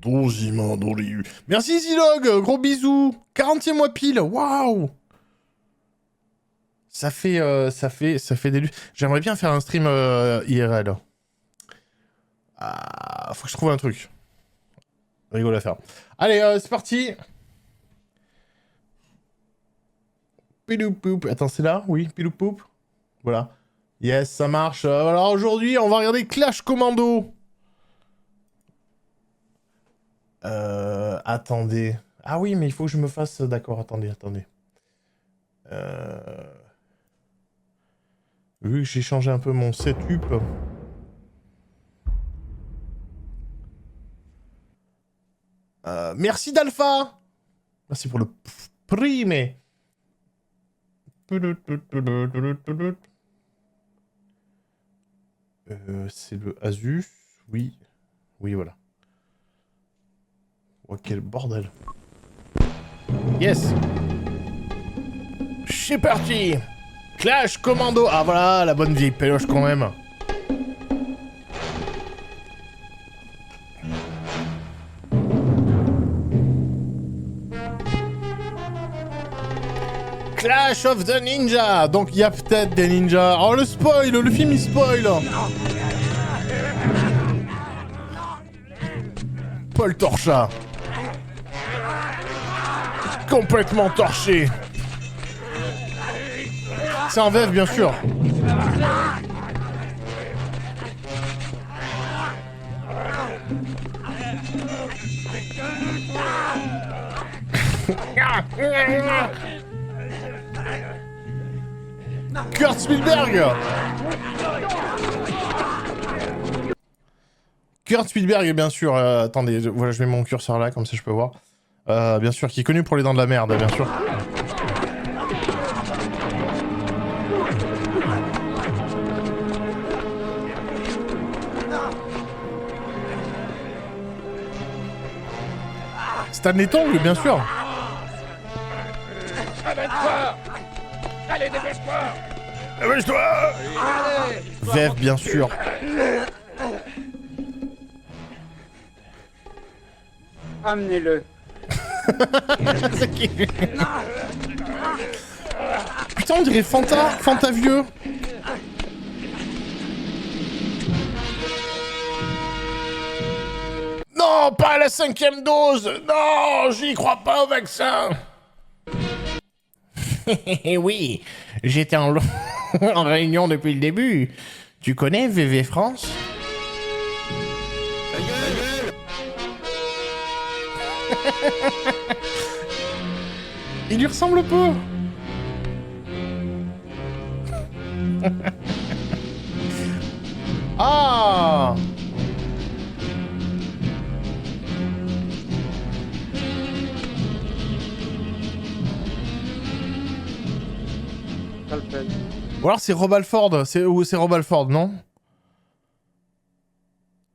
Doucement dans les... Merci Zilog, gros bisous. 40e mois pile, waouh. Ça fait des... J'aimerais bien faire un stream IRL. Ah, faut que je trouve un truc. Rigolo à faire. Allez, c'est parti. Piloup-poup. Attends, c'est là? Oui, piloup-poup. Voilà. Yes, ça marche. Alors aujourd'hui, on va regarder Clash Commando. Attendez. Ah oui, mais il faut que je me fasse... D'accord, attendez. Vu que j'ai changé un peu mon setup... merci d'Alpha. Merci pour le prix, mais... c'est le Asus. Oui. Oui, voilà. Oh, quel bordel. Yes. C'est parti. Clash Commando. Ah voilà, la bonne vieille péloche quand même. Clash of the Ninja. Donc il y a peut-être des ninjas. Oh le spoil, le film il spoil. Paul Torcha. Complètement torché. C'est en VF bien sûr. Kurt Spielberg. Kurt Spielberg, bien sûr. Attendez, voilà, je mets mon curseur là, comme ça je peux voir. Bien sûr, qui est connu pour les dents de la merde, bien sûr. Stanley Tong, bien sûr. Allez, dépêche-toi. Dépêche-toi. Vef, bien sûr. Amenez-le. Putain, on dirait Fanta vieux. Non, pas la 5e dose. Non, j'y crois pas au vaccin. Oui, j'étais en réunion depuis le début. Tu connais VV France? Ta gueule. Il lui ressemble peu. Ah. Ou alors c'est Rob Alford, c'est Rob Alford, non?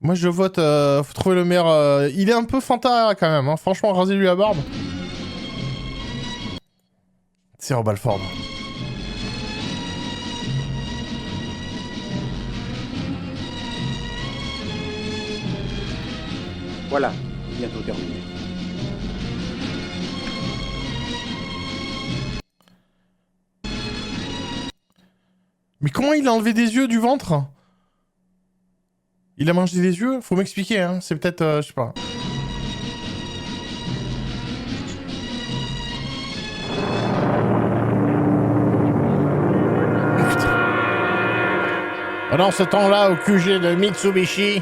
Moi je vote, faut trouver le meilleur... il est un peu Fanta quand même, hein. Franchement, rasez-lui la barbe. C'est Rob Alford. Voilà, bientôt terminé. Mais comment il a enlevé des yeux du ventre? Il a mangé des yeux? Faut m'expliquer, hein. C'est peut-être... je sais pas. Pendant ce temps-là, au QG de Mitsubishi...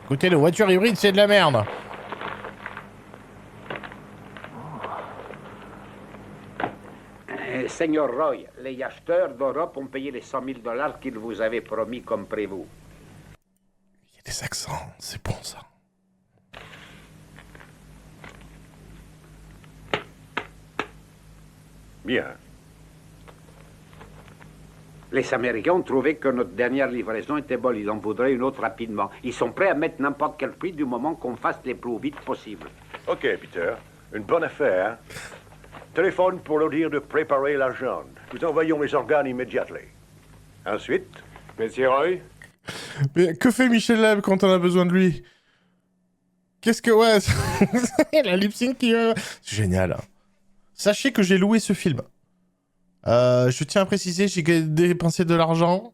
Écoutez, les voitures hybrides, c'est de la merde. Seigneur Roy, les acheteurs d'Europe ont payé les 100 000 $ qu'ils vous avaient promis comme prévu. Il y a des accents, c'est bon ça. Bien. Les Américains ont trouvé que notre dernière livraison était bonne. Ils en voudraient une autre rapidement. Ils sont prêts à mettre n'importe quel prix du moment qu'on fasse les plus vite possible. Ok, Peter. Une bonne affaire. Téléphone pour leur dire de préparer l'argent. Nous envoyons les organes immédiatement. Ensuite... Monsieur Roy? Mais que fait Michel Leb quand on a besoin de lui? Qu'est-ce que... Ouais, la lip sync qui... C'est génial. Sachez que j'ai loué ce film. Je tiens à préciser, j'ai dépensé de l'argent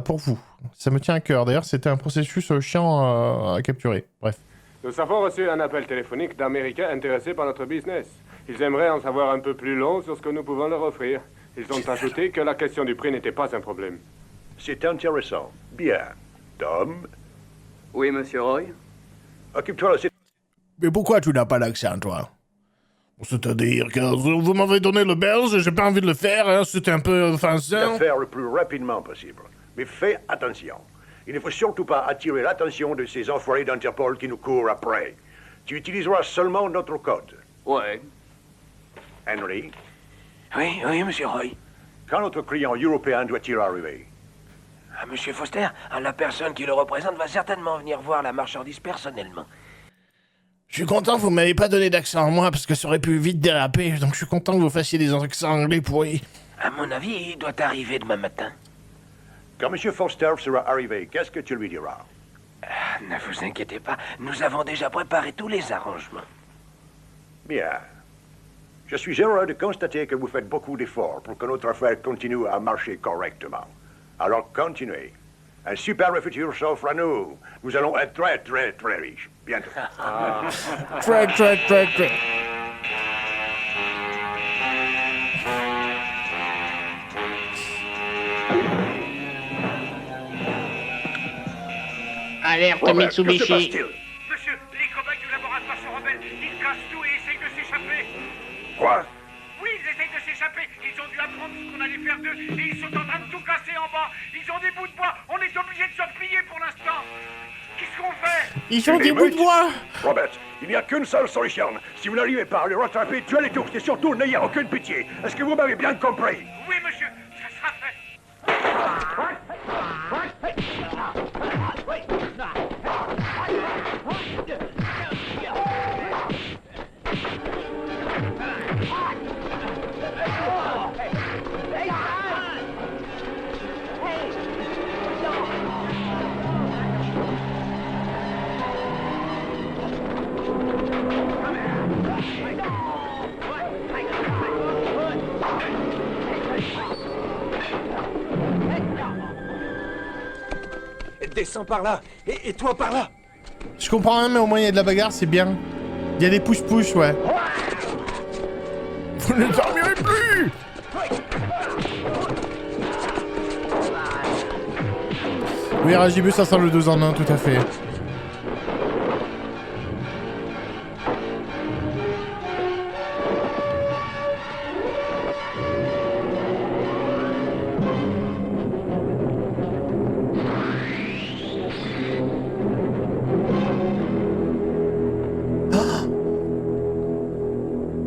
pour vous. Ça me tient à cœur. D'ailleurs, c'était un processus chiant à capturer. Bref. Nous avons reçu un appel téléphonique d'Américains intéressés par notre business. Ils aimeraient en savoir un peu plus long sur ce que nous pouvons leur offrir. Ils ont ajouté que la question du prix n'était pas un problème. C'est intéressant. Bien. Tom, Oui, monsieur Roy? occupe-toi de cette Mais pourquoi tu n'as pas d'accent, toi? C'est-à-dire que vous m'avez donné le belge, j'ai pas envie de le faire, hein, c'était un peu offensant. affaire le plus rapidement possible. Mais fais attention. Il ne faut surtout pas attirer l'attention de ces enfoirés d'Interpol qui nous courent après. Tu utiliseras seulement notre code. Ouais. Henry, Oui, monsieur Roy. quand notre client européen doit-il arriver? Ah, monsieur Foster, la personne qui le représente va certainement venir voir la marchandise personnellement. Je suis content que vous m'avez pas donné d'accent à moi, parce que ça aurait pu vite déraper, donc je suis content que vous fassiez des accents anglais pourris. À mon avis, il doit arriver demain matin. Quand M. Foster sera arrivé, qu'est-ce que tu lui diras? Ne vous inquiétez pas, nous avons déjà préparé tous les arrangements. Bien. Je suis heureux de constater que vous faites beaucoup d'efforts pour que notre affaire continue à marcher correctement. Alors continuez. Un superbe futur s'offre à nous. Nous allons être très, très, très riches. Bientôt. Très. Alerte Robert, que se Mitsubishi. passe-t-il? Monsieur, les cobayes du laboratoire se rebellent. Ils cassent tout et essayent de s'échapper. Quoi? Oui, ils essayent de s'échapper. Ils ont dû apprendre ce qu'on allait faire d'eux et ils sont en train de tout casser en bas. Ils ont des bouts de bois. On est obligé de se plier pour l'instant. Qu'est-ce qu'on fait? Ils ont des bouts de bois. Robert, il n'y a qu'une seule solution. Si vous n'arrivez pas à les rattraper, tuez-les tous et surtout n'ayez aucune pitié. Est-ce que vous m'avez bien compris? Oui, monsieur, ça sera fait. Descends par là, et toi par là. Je comprends rien, mais au moins il y a de la bagarre, c'est bien. Il y a des push-push, ouais. Vous ne dormirez plus. Oui, Ragibus, ça sent le 2 en 1, tout à fait.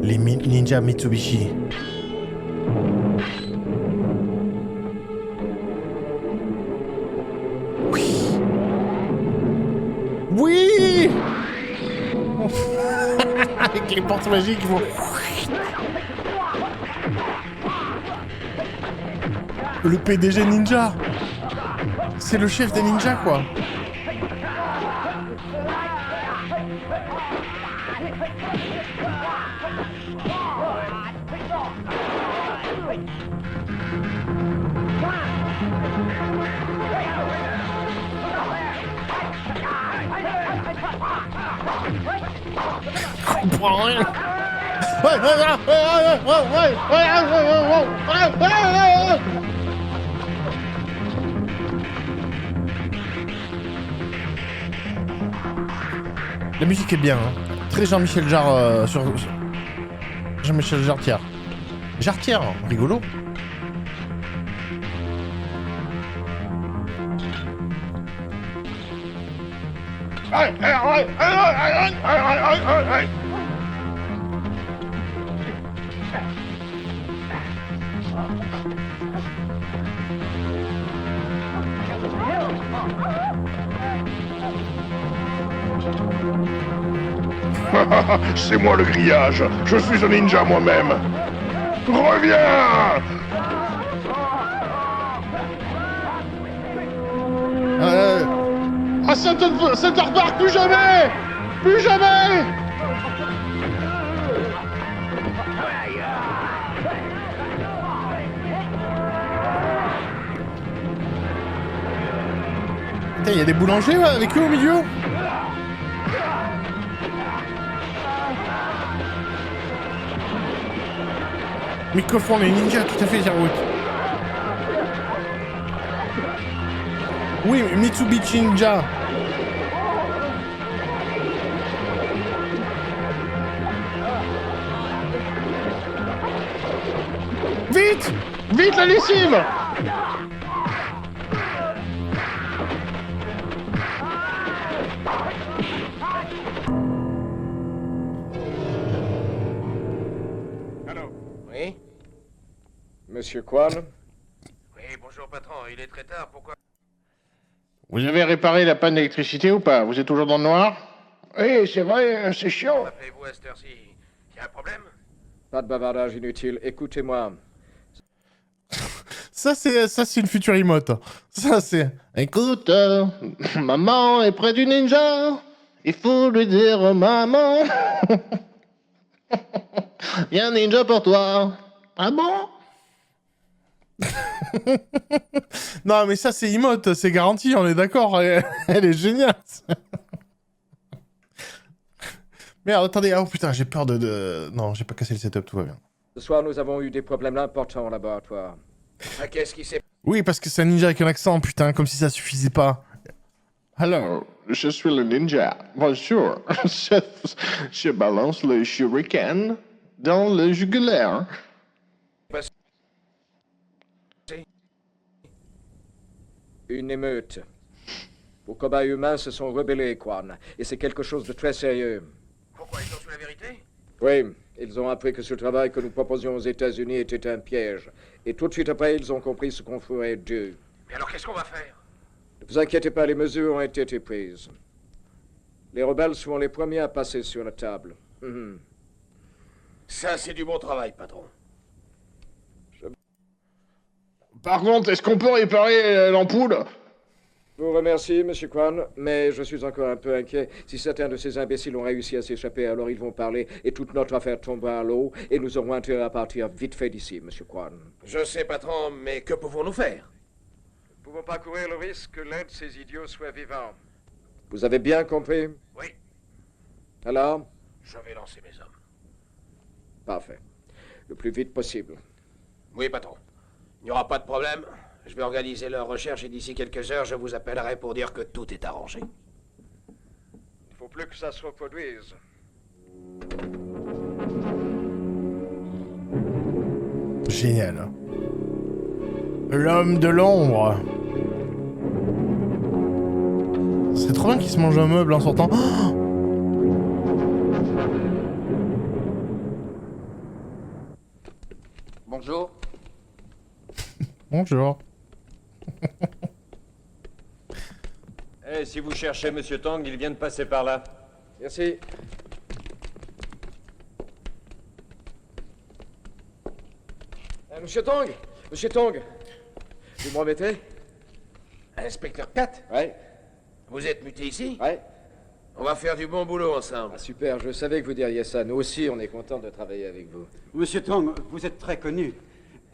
Les ninjas Mitsubishi. Oui. Oui. Avec les portes magiques, ils vont... Le PDG ninja. C'est le chef des ninjas, quoi. Je comprends rien. La musique est bien, hein. Très Jean-Michel Jarre sur... Jean-Michel Jartière. Jartière, rigolo. C'est moi le grillage. Je suis un ninja moi-même. Reviens! À Center Park, plus jamais! Plus jamais! Putain, il y a des boulangers ouais, avec eux au milieu. Mais que font les ninjas? Tout à fait, Jarwood. Oui, Mitsubishi Ninja. Vite! Vite la lessive! Oui? Monsieur Kwan? Oui, bonjour patron, il est très tard, pourquoi? Vous avez réparé la panne d'électricité ou pas? Vous êtes toujours dans le noir? Oui, c'est vrai, c'est chiant. Appelez-vous à cette heure-ci. Y a un problème? Pas de bavardage inutile, écoutez-moi. Ça, c'est une future emote. Ça, c'est... Écoute, maman est près du ninja. Il faut lui dire maman. Il y a un ninja pour toi. Ah bon? Non, mais ça, c'est emote, c'est garanti, on est d'accord. Elle est géniale. Merde, attendez, oh putain, j'ai peur de... Non, j'ai pas cassé le setup, tout va bien. Ce soir, nous avons eu des problèmes importants au laboratoire. Ah, qu'est-ce qui s'est... Oui, parce que c'est un ninja avec un accent, putain, comme si ça suffisait pas. Alors, je suis le ninja. Bonjour. Je balance le shuriken dans le jugulaire. Une émeute. Vos cobayes humains se sont rebellés, Kwan, et c'est quelque chose de très sérieux. Pourquoi ils ont su la vérité? Oui, ils ont appris que ce travail que nous proposions aux États-Unis était un piège. Et tout de suite après, ils ont compris ce qu'on ferait d'eux. Mais alors qu'est-ce qu'on va faire? Ne vous inquiétez pas, les mesures ont été prises. Les rebelles seront les premiers à passer sur la table. Ça, c'est du bon travail, patron. Par contre, est-ce qu'on peut réparer l'ampoule? Je vous remercie, Monsieur Kwan, mais je suis encore un peu inquiet. Si certains de ces imbéciles ont réussi à s'échapper, alors ils vont parler et toute notre affaire tombera à l'eau et nous aurons intérêt à partir vite fait d'ici, Monsieur Kwan. Je sais, patron, mais que pouvons-nous faire? Nous ne pouvons pas courir le risque que l'un de ces idiots soit vivant. Vous avez bien compris? Oui. Alors? Je vais lancer mes hommes. Parfait. Le plus vite possible. Oui, patron. Il n'y aura pas de problème. Je vais organiser leur recherche et d'ici quelques heures, je vous appellerai pour dire que tout est arrangé. Il faut plus que ça se reproduise. Génial. L'homme de l'ombre. C'est trop bien qu'il se mange un meuble en sortant. Oh Bonjour. Bonjour. Eh, si vous cherchez Monsieur Tang, il vient de passer par là. Merci. Monsieur Tong! Monsieur Tong! Vous me remettez? Inspecteur Kat? Ouais. Vous êtes muté ici? Ouais. On va faire du bon boulot ensemble. Ah, super, je savais que vous diriez ça. Nous aussi, on est contents de travailler avec vous. Monsieur Tong, vous êtes très connu.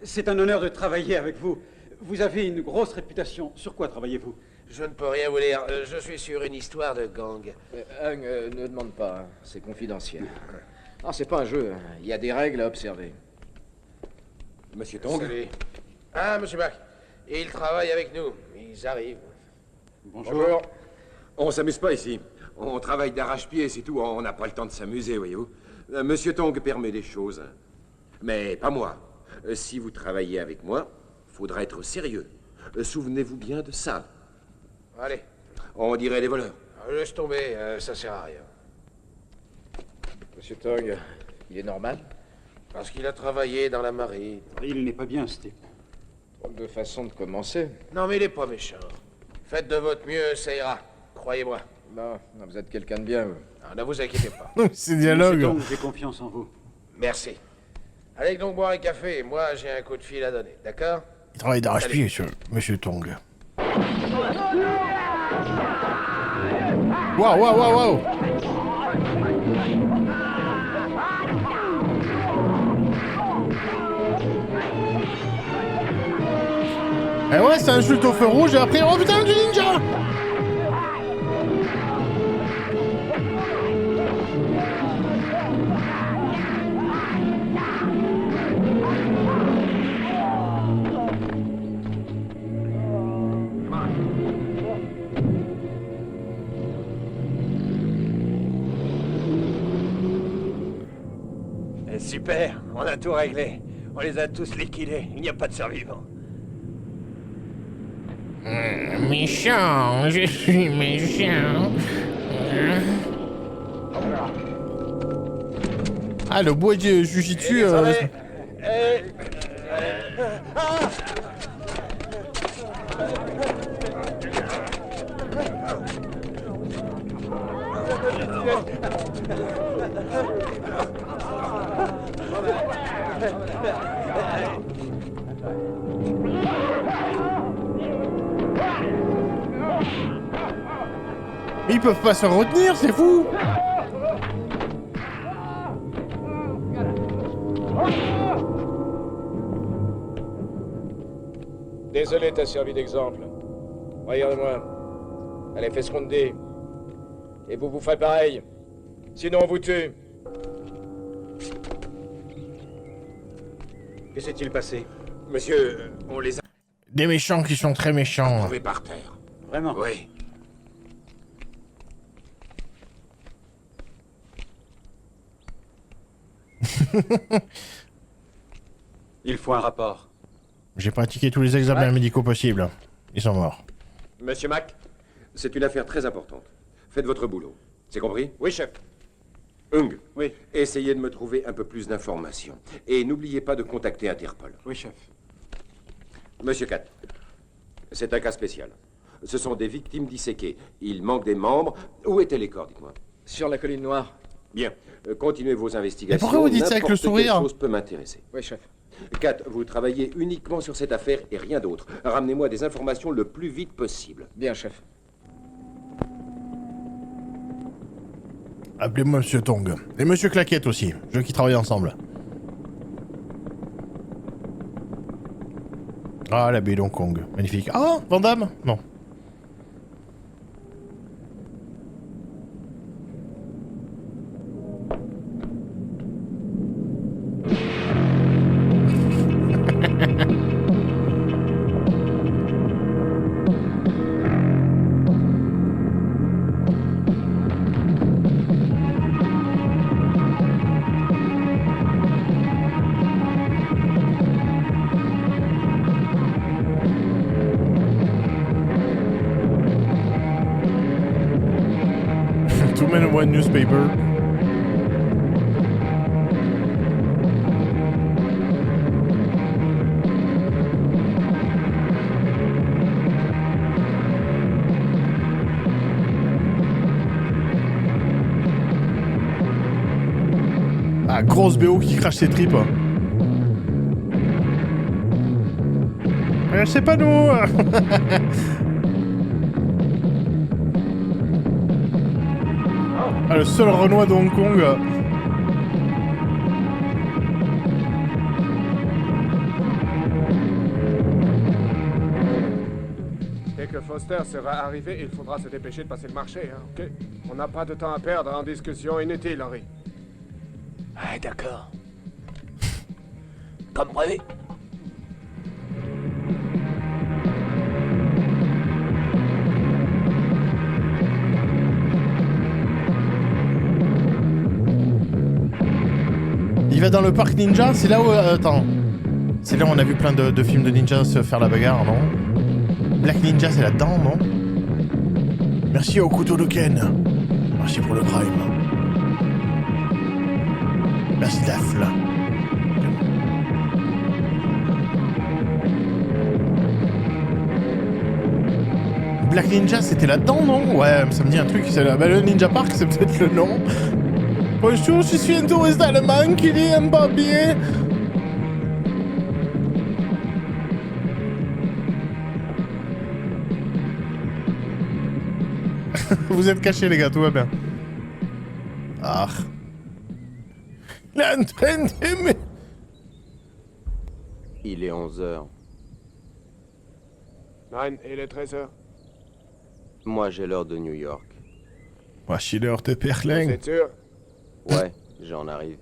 C'est un honneur de travailler avec vous. Vous avez une grosse réputation. Sur quoi travaillez-vous? Je ne peux rien vous dire. Je suis sur une histoire de gang. Hung, ne demande pas. Hein. C'est confidentiel. Ah, c'est pas un jeu. Hein. Il y a des règles à observer. Monsieur Tong? Salut. Ah, Monsieur Mac. Ils travaillent avec nous. Ils arrivent. Bonjour. On s'amuse pas ici. On travaille d'arrache-pied, c'est tout. On n'a pas le temps de s'amuser, voyez-vous. Monsieur Tong permet des choses. Mais pas moi. Si vous travaillez avec moi, faudra être sérieux. Souvenez-vous bien de ça. Allez. On dirait les voleurs. Laisse tomber, ça sert à rien. Monsieur Tong, il est normal? Parce qu'il a travaillé dans la marine. Il n'est pas bien, ce type. Drôle de façon de commencer. Non, mais il est pas méchant. Faites de votre mieux, ça ira. Croyez-moi. Non, vous êtes quelqu'un de bien, vous. Ah, ne vous inquiétez pas. C'est dialogue. Monsieur Tong, j'ai confiance en vous. Merci. Allez donc boire un café. Moi, j'ai un coup de fil à donner. D'accord? Il travaille d'arrache-pied, monsieur Tong. Waouh, waouh, waouh, waouh. Eh ouais, c'est un insulte au feu rouge et après, oh putain, du ninja. Super, on a tout réglé. On les a tous liquidés. Il n'y a pas de survivants. Méchant, je suis méchant. Ah, le bois de Jujitsu. Ils peuvent pas se retenir, c'est fou. Désolé, t'as servi d'exemple. Regardez-moi. Allez, fais ce qu'on te dit. Et vous ferez pareil. Sinon, on vous tue. Que s'est-il passé? Monsieur, on les a Des méchants qui sont très méchants. trouvés par terre. Vraiment? Oui. Il faut un rapport. J'ai pratiqué tous les examens médicaux possibles. Ils sont morts. Monsieur Mac, c'est une affaire très importante. Faites votre boulot. C'est compris? Oui, chef. Hung. Oui. Essayez de me trouver un peu plus d'informations. Et n'oubliez pas de contacter Interpol. Oui, chef. Monsieur Cat, c'est un cas spécial. Ce sont des victimes disséquées. Il manque des membres. Où étaient les corps, dites-moi? Sur la colline noire. Bien. Continuez vos investigations. Mais pourquoi vous dites ça avec le N'importe sourire? Quelque chose peut m'intéresser. Oui, chef. Cat, vous travaillez uniquement sur cette affaire et rien d'autre. Ramenez-moi des informations le plus vite possible. Bien, chef. Appelez-moi Monsieur Tong. Et Monsieur Claquette aussi. Je veux qu'ils travaillent ensemble. Ah, la baie d'Hong Kong. Magnifique. Ah, Van Damme? Non. Two men and one newspaper. Ah, grosse BO qui crache ses tripes. C'est pas nous. Ah, le seul Renoir de Hong Kong. Dès que Foster sera arrivé, il faudra se dépêcher de passer le marché, hein, ok? On n'a pas de temps à perdre en discussion inutile, Henry. Ouais, d'accord. Comme prévu. Il va dans le parc ninja, c'est là où... attends. C'est là où on a vu plein de films de ninja se faire la bagarre, non? Black Ninja, c'est là-dedans, non? Merci au couteau de Ken. Merci pour le prime. Merci Dafla. Black Ninja, c'était là-dedans, non? Ouais, ça me dit un truc, c'est là. Bah, le Ninja Park, c'est peut-être le nom. Bonjour, je suis un touriste allemand qui lit un papier. Vous êtes cachés, les gars, tout va bien. Ah. Il est 11h. Nein, il est 13h. Moi, j'ai l'heure de New York. Moi, je suis l'heure de Vous Perling. êtes sûr? Ouais, j'en arrive.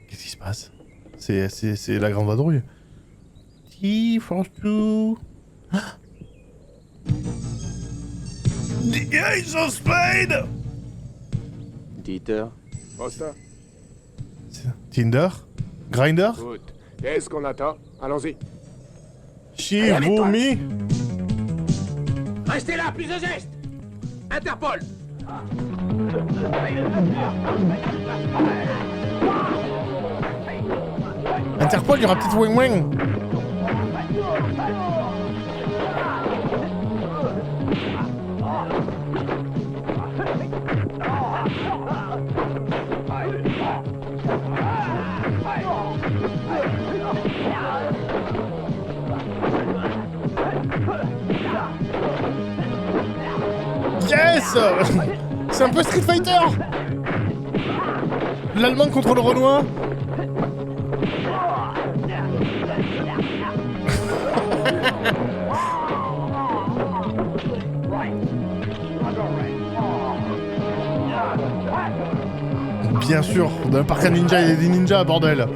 Qu'est-ce qui se passe? C'est la grande vadrouille. T for two. The Ace of Spades. Dieter? Posta? Tinder? Grinder? Good. Qu'est-ce qu'on attend? Allons-y. Shivumi? Restez là, plus de gestes. Interpol. Interpol, il y aura peut-être Wing Wing. Yes. C'est un peu Street Fighter. L'Allemand contre le Renoir. Bien sûr, dans le parc à ninja, il y a des ninjas, bordel.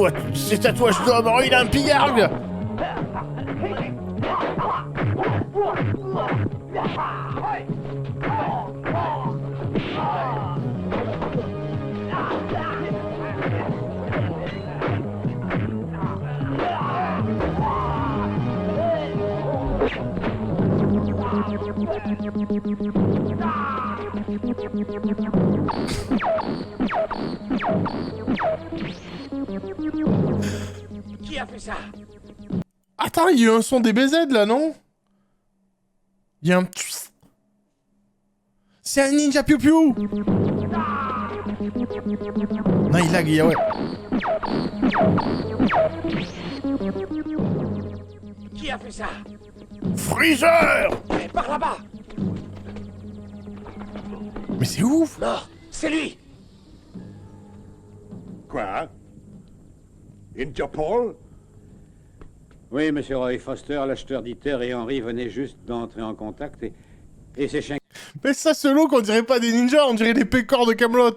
Oh, c'est à toi, je dois avoir il a un pillargue. Qui a fait ça? Attends, il y a eu un son des BZ là, non? Il y a un... C'est un ninja piou piou. Non, il lag, ouais. Qui a fait ça? Freezer. Mais par là-bas. Mais c'est ouf. Mort, c'est lui. Quoi? Interpol? Oui, monsieur Roy Foster, l'acheteur Dieter et Henry venaient juste d'entrer en contact et ces chiens... Mais ça, ce look, on dirait pas des ninjas, on dirait des pécores de Camelot.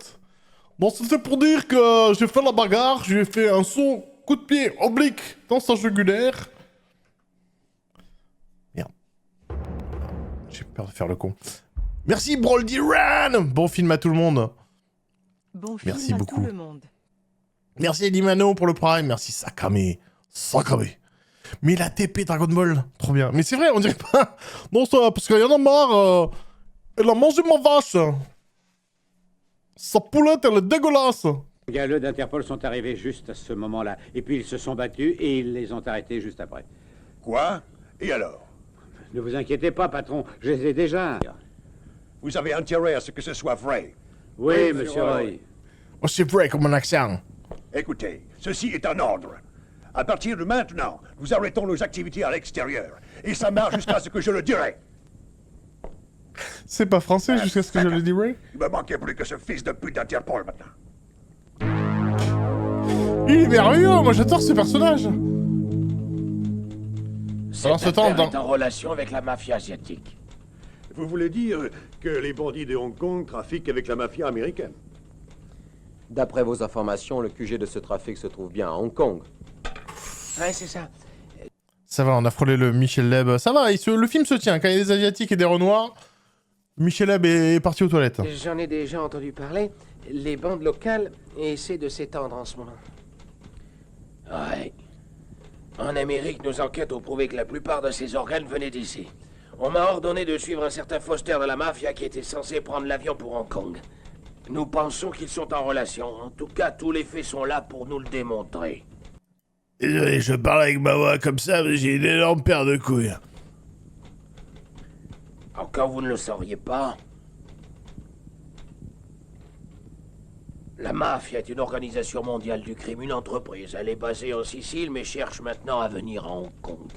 Bon, c'était pour dire que j'ai fait la bagarre, j'ai fait un son coup de pied oblique dans sa jugulaire. Merde. J'ai peur de faire le con. Merci Broldy Ran. Bon film à tout le monde. Bon film Merci à beaucoup. tout le monde. Merci Elimano pour le prime, merci Sakame. Sakame. Mais la TP Dragon Ball, trop bien. Mais c'est vrai, on dirait pas... Non, ça, parce qu'il y en a marre, elle a mangé ma vache. Sa poulette, elle est dégueulasse. Les gars d'Interpol sont arrivés juste à ce moment-là. Et puis ils se sont battus et ils les ont arrêtés juste après. Quoi? Et alors? Ne vous inquiétez pas, patron, je les ai déjà. Vous avez intérêt à ce que ce soit vrai. Oui, monsieur Roy. Oh, c'est vrai comme un accent. Écoutez, ceci est un ordre. À partir de maintenant, nous arrêtons nos activités à l'extérieur. Et ça marche jusqu'à ce que je le dirai. C'est pas français jusqu'à ce que je le dirai. Il me manquait plus que ce fils de pute d'Interpol maintenant. Il est merveilleux, moi j'adore ce personnage. Pendant ce temps, est en relation avec la mafia asiatique. Vous voulez dire que les bandits de Hong Kong trafiquent avec la mafia américaine? D'après vos informations, le QG de ce trafic se trouve bien à Hong Kong. Ouais, c'est ça. Ça va, on a frôlé le Michel Leb. Ça va, le film se tient. Quand il y a des Asiatiques et des Renoirs, Michel Leb est parti aux toilettes. J'en ai déjà entendu parler. Les bandes locales essaient de s'étendre en ce moment. Ouais. En Amérique, nos enquêtes ont prouvé que la plupart de ces organes venaient d'ici. On m'a ordonné de suivre un certain Foster de la mafia qui était censé prendre l'avion pour Hong Kong. Nous pensons qu'ils sont en relation. En tout cas, tous les faits sont là pour nous le démontrer. Désolé, je parle avec ma voix comme ça, mais j'ai une énorme paire de couilles. Encore vous ne le sauriez pas. La mafia est une organisation mondiale du crime, une entreprise. Elle est basée en Sicile, mais cherche maintenant à venir à Hong Kong.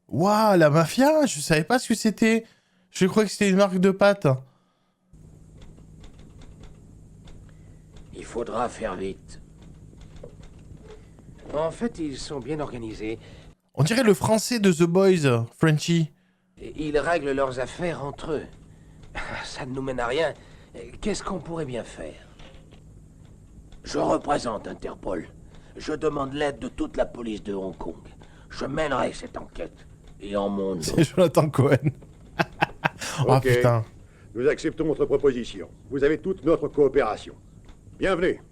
Waouh, la mafia? Je savais pas ce que c'était. Je croyais que c'était une marque de pâtes. Il faudra faire vite. En fait, ils sont bien organisés. On dirait le français de The Boys, Frenchie. Ils règlent leurs affaires entre eux. Ça ne nous mène à rien. Qu'est-ce qu'on pourrait bien faire? Je représente Interpol. Je demande l'aide de toute la police de Hong Kong. Je mènerai cette enquête. Et en mon nom. C'est Jonathan Cohen. Oh Ok. putain. Nous acceptons votre proposition. Vous avez toute notre coopération. Bienvenue.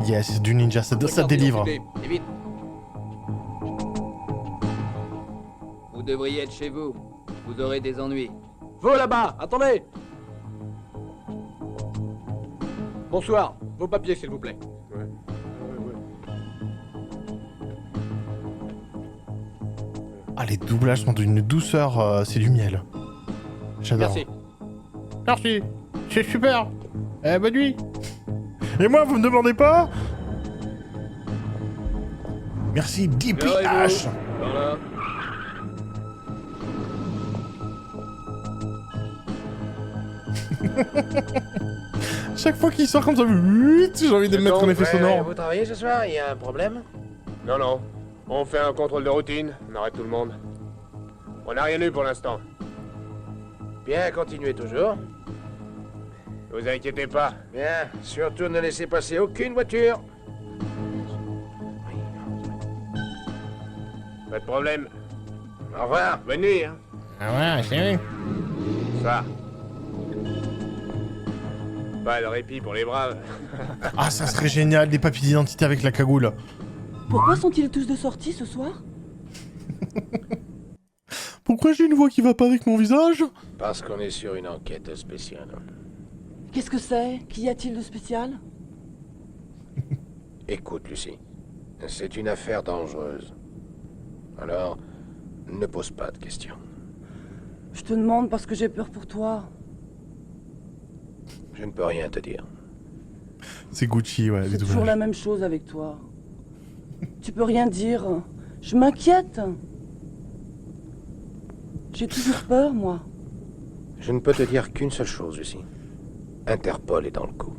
Yes, du ninja, ça délivre. Et vite. Vous devriez être chez vous. Vous aurez des ennuis. Vous là-bas, attendez. Bonsoir, vos papiers s'il vous plaît. Ah, les doublages sont d'une douceur, c'est du miel. J'adore. Merci. Merci, c'est super. Bonne nuit. Et moi, vous me demandez pas? Merci, DPH. Voilà. Chaque fois qu'il sort comme ça, j'ai envie de le mettre en effet sonore. Vous travaillez ce soir? Il y a un problème? Non, non. On fait un contrôle de routine, on arrête tout le monde. On n'a rien eu pour l'instant. Bien, continuez toujours. Ne vous inquiétez pas. Bien, surtout ne laissez passer aucune voiture. Pas de problème. Au revoir. Bonne nuit, hein. Ah ouais, c'est vrai. Ça. Pas de répit pour les braves. Ah, ça serait génial, des papiers d'identité avec la cagoule. Pourquoi sont-ils tous de sortie ce soir? Pourquoi j'ai une voix qui va pas avec mon visage? Parce qu'on est sur une enquête spéciale. Qu'est-ce que c'est? Qu'y a-t-il de spécial? Écoute, Lucie. C'est une affaire dangereuse. Alors, ne pose pas de questions. Je te demande parce que j'ai peur pour toi. Je ne peux rien te dire. C'est Gucci, ouais, les C'est toujours doublages. la même chose avec toi. Tu peux rien dire. Je m'inquiète. J'ai toujours peur, moi. Je ne peux te dire qu'une seule chose, Lucie. Interpol est dans le coup.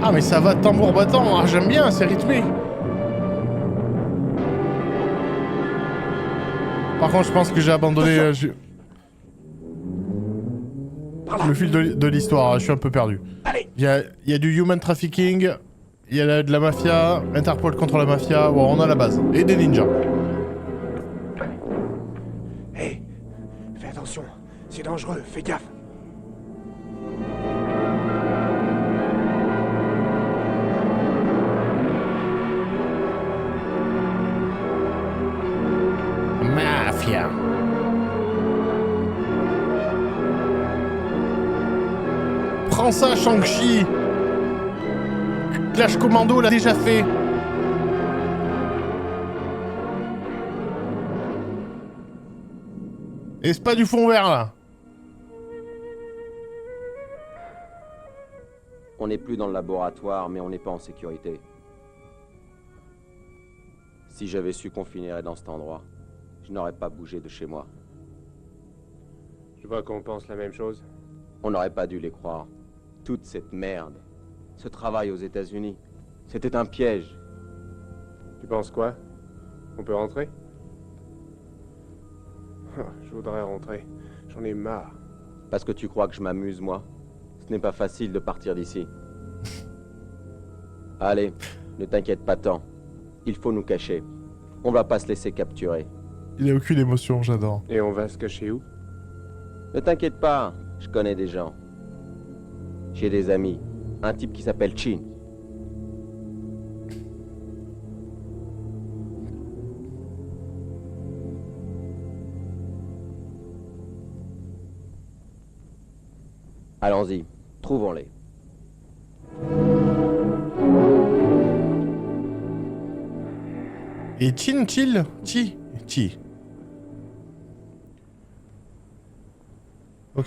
Ah, mais ça va tambour battant, ah, j'aime bien, c'est rythmé. Par contre, je pense que j'ai abandonné le fil de l'histoire, je suis un peu perdu. Il y a du human trafficking, il y a de la mafia, Interpol contre la mafia, bon, on a la base. Et des ninjas. Hé, fais attention, c'est dangereux, fais gaffe. Mafia. Prends ça, Shang-Chi. Clash Commando l'a déjà fait. Et c'est pas du fond vert, là. On n'est plus dans le laboratoire, mais on n'est pas en sécurité. Si j'avais su qu'on finirait dans cet endroit, je n'aurais pas bougé de chez moi. Je vois qu'on pense la même chose. On n'aurait pas dû les croire. Toute cette merde. Ce travail aux États-Unis. C'était un piège. Tu penses quoi? On peut rentrer? Oh, je voudrais rentrer. J'en ai marre. Parce que tu crois que je m'amuse, moi? Ce n'est pas facile de partir d'ici. Allez, ne t'inquiète pas tant. Il faut nous cacher. On va pas se laisser capturer. Il a aucune émotion, j'adore. Et on va se cacher où? Ne t'inquiète pas, je connais des gens. J'ai des amis. Un type qui s'appelle Chin. Allons-y, trouvons-les. Et Chi. Ok.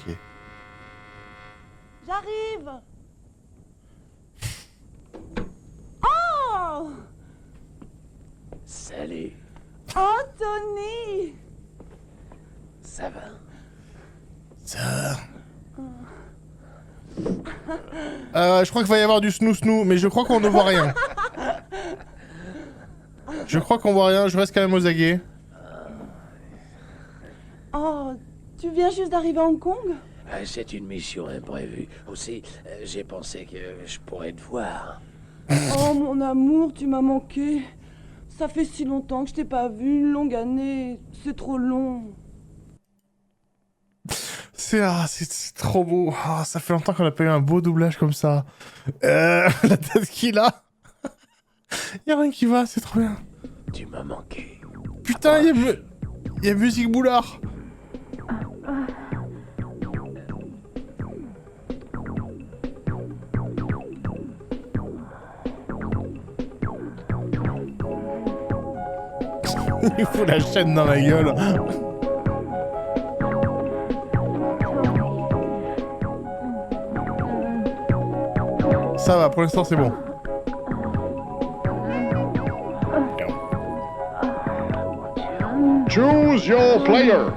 J'arrive. Oh! Salut. Anthony! Ça va? Ça. Je crois qu'il va y avoir du snoo-snoo, mais je crois qu'on ne voit rien. Je crois qu'on voit rien, je reste quand même aux aguets. Oh, tu viens juste d'arriver à Hong Kong? C'est une mission imprévue. Aussi, j'ai pensé que je pourrais te voir. Oh, mon amour, tu m'as manqué. Ça fait si longtemps que je t'ai pas vu, une longue année. C'est trop long. C'est trop beau. Ah, ça fait longtemps qu'on n'a pas eu un beau doublage comme ça. La tête qu'il a. Y a rien qui va, c'est trop bien. Tu m'as manqué. Putain, y a Musique Boulard. Il fout la chaîne dans la gueule. Ça va, pour l'instant c'est bon. Choose your player.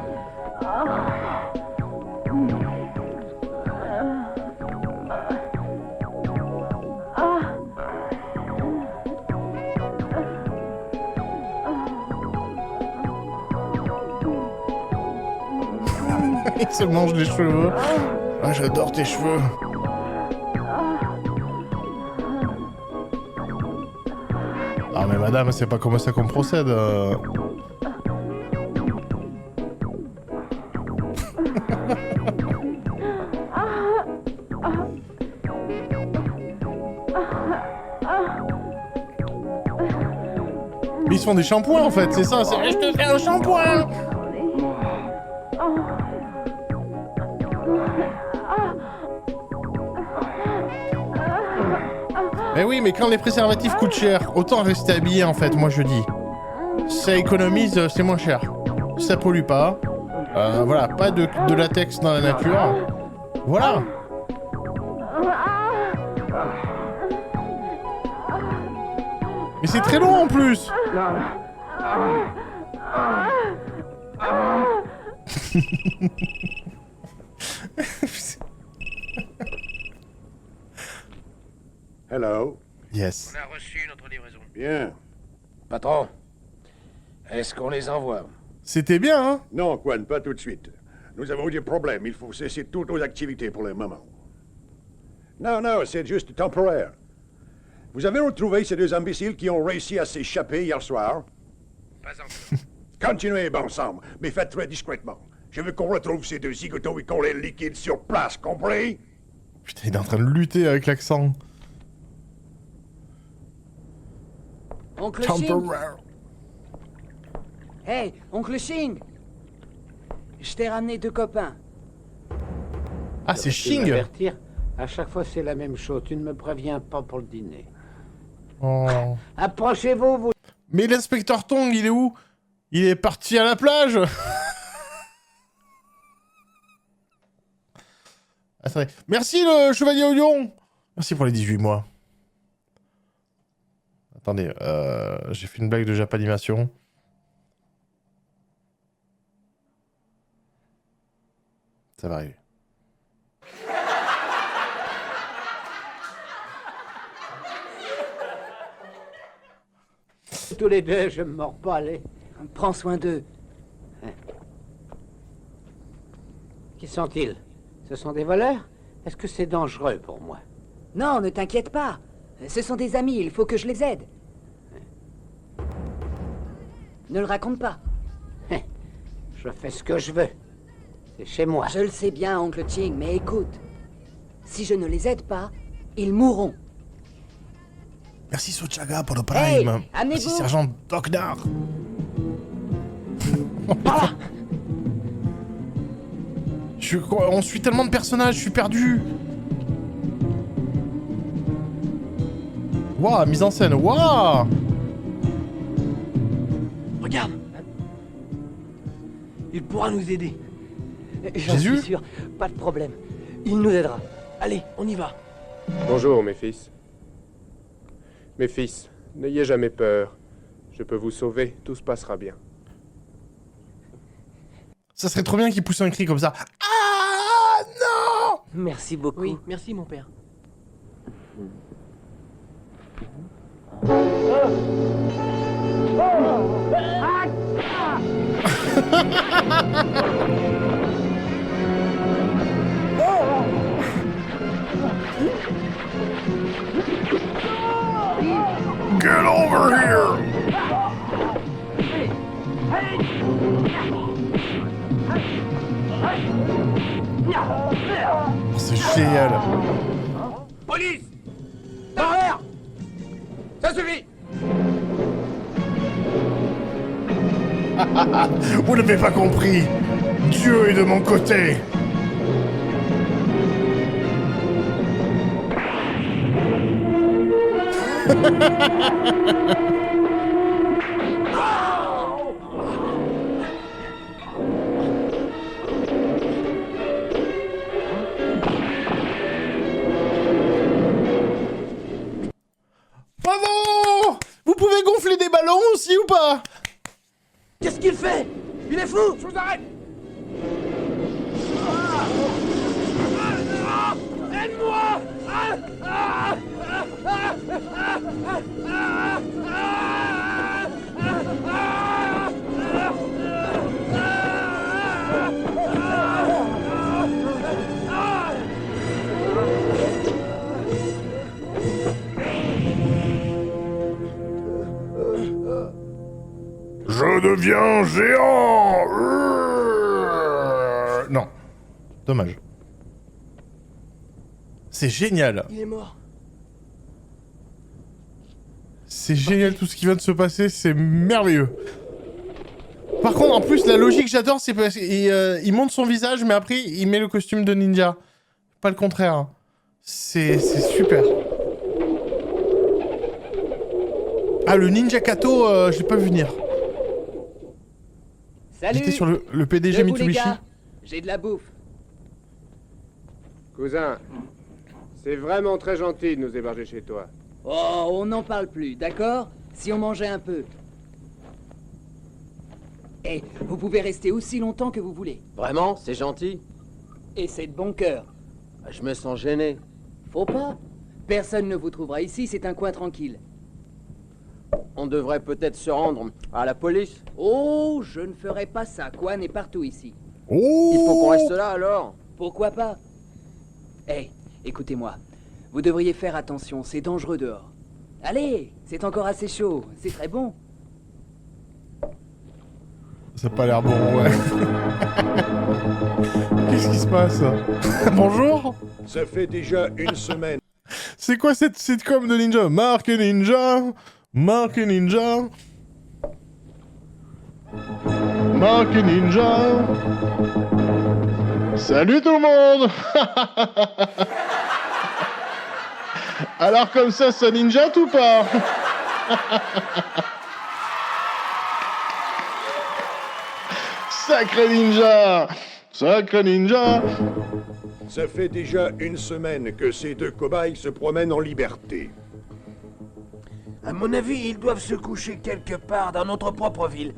Il se mange les cheveux. Ah, j'adore tes cheveux. Ah mais madame, c'est pas comme ça qu'on procède. Mais ils se font des shampoings en fait, c'est ça, c'est... Je te fais un shampoing. Eh oui, mais quand les préservatifs coûtent cher, autant rester habillé en fait, moi je dis. Ça économise, c'est moins cher. Ça pollue pas. Voilà, pas de latex dans la nature. Voilà. Mais c'est très long en plus. Hello. Yes. On a reçu notre livraison. Bien. Patron, est-ce qu'on les envoie? C'était bien, hein? Non, Quan, pas tout de suite. Nous avons des problèmes. Il faut cesser toutes nos activités pour le moment. Non, c'est juste temporaire. Vous avez retrouvé ces deux imbéciles qui ont réussi à s'échapper hier soir? Pas encore. Continuez, bon sang, mais faites très discrètement. Je veux qu'on retrouve ces deux zigotos et qu'on les liquide sur place, compris? Putain, il est en train de lutter avec l'accent. Oncle Shing. Hey, Oncle Shing. Je t'ai ramené deux copains. Ah, c'est Shing. À chaque fois, c'est la même chose. Tu ne me préviens pas pour le dîner. Oh. Approchez-vous, vous... Mais l'inspecteur Tong, il est où? Il est parti à la plage. Attendez. Merci le chevalier au lion. Merci pour les 18 mois. Attendez, j'ai fait une blague de Japanimation. Ça va arriver. Tous les deux, je me mords pas, allez. Prends soin d'eux. Qui sont-ils? Ce sont des voleurs? Est-ce que c'est dangereux pour moi? Non, ne t'inquiète pas. Ce sont des amis, il faut que je les aide. Ne le raconte pas. Je fais ce que je veux. C'est chez moi. Je le sais bien, Oncle Ching, mais écoute. Si je ne les aide pas, ils mourront. Merci Sochaga pour le prime. Hey, merci amenez-vous. sergent Docnar. On suit tellement de personnages, je suis perdu. Waouh, mise en scène, waouh. Regarde. Il pourra nous aider. J'en Jésus suis sûr, pas de problème. Il nous aidera. Allez, on y va. Bonjour, mes fils. Mes fils, n'ayez jamais peur. Je peux vous sauver, tout se passera bien. Ça serait trop bien qu'il pousse un cri comme ça. Ah non! Merci beaucoup. Oui, merci mon père. Get over here! C'est génial. Police! Par l'air! Ça suffit! Vous n'avez pas compris. Dieu est de mon côté. Bravo! Vous pouvez gonfler des ballons aussi ou pas? Qu'est-ce qu'il fait? Il est fou! Je vous arrête! Aide-moi! Je deviens géant. Non. Dommage. C'est génial. Il est mort. C'est génial tout ce qui vient de se passer, c'est merveilleux. Par contre, en plus, la logique, j'adore, c'est parce qu'il monte son visage, mais après, il met le costume de ninja. Pas le contraire. C'est super. Ah, le Ninja Kato, je l'ai pas vu venir. Salut. J'étais sur le PDG Debout, les Mitsubishi. gars. J'ai de la bouffe. Cousin, c'est vraiment très gentil de nous héberger chez toi. Oh, on n'en parle plus, d'accord? Si on mangeait un peu. Eh, vous pouvez rester aussi longtemps que vous voulez. Vraiment, c'est gentil. Et c'est de bon cœur. Je me sens gêné. Faut pas. Personne ne vous trouvera ici, c'est un coin tranquille. On devrait peut-être se rendre à la police. Oh, je ne ferai pas ça. Quan est partout ici. Oh! Il faut qu'on reste là alors. Pourquoi pas? Eh, écoutez-moi. Vous devriez faire attention, c'est dangereux dehors. Allez, c'est encore assez chaud, c'est très bon. Ça a pas l'air bon, ouais. Qu'est-ce qui se passe? Bonjour? Ça fait déjà une semaine. C'est quoi cette sitcom de ninja? Mark et Ninja? Mark et Ninja? Mark et Ninja? Salut tout le monde. Alors comme ça ninja ou pas? Sacré ninja! Sacré ninja! Ça fait déjà une semaine que ces deux cobayes se promènent en liberté. À mon avis, ils doivent se coucher quelque part dans notre propre ville.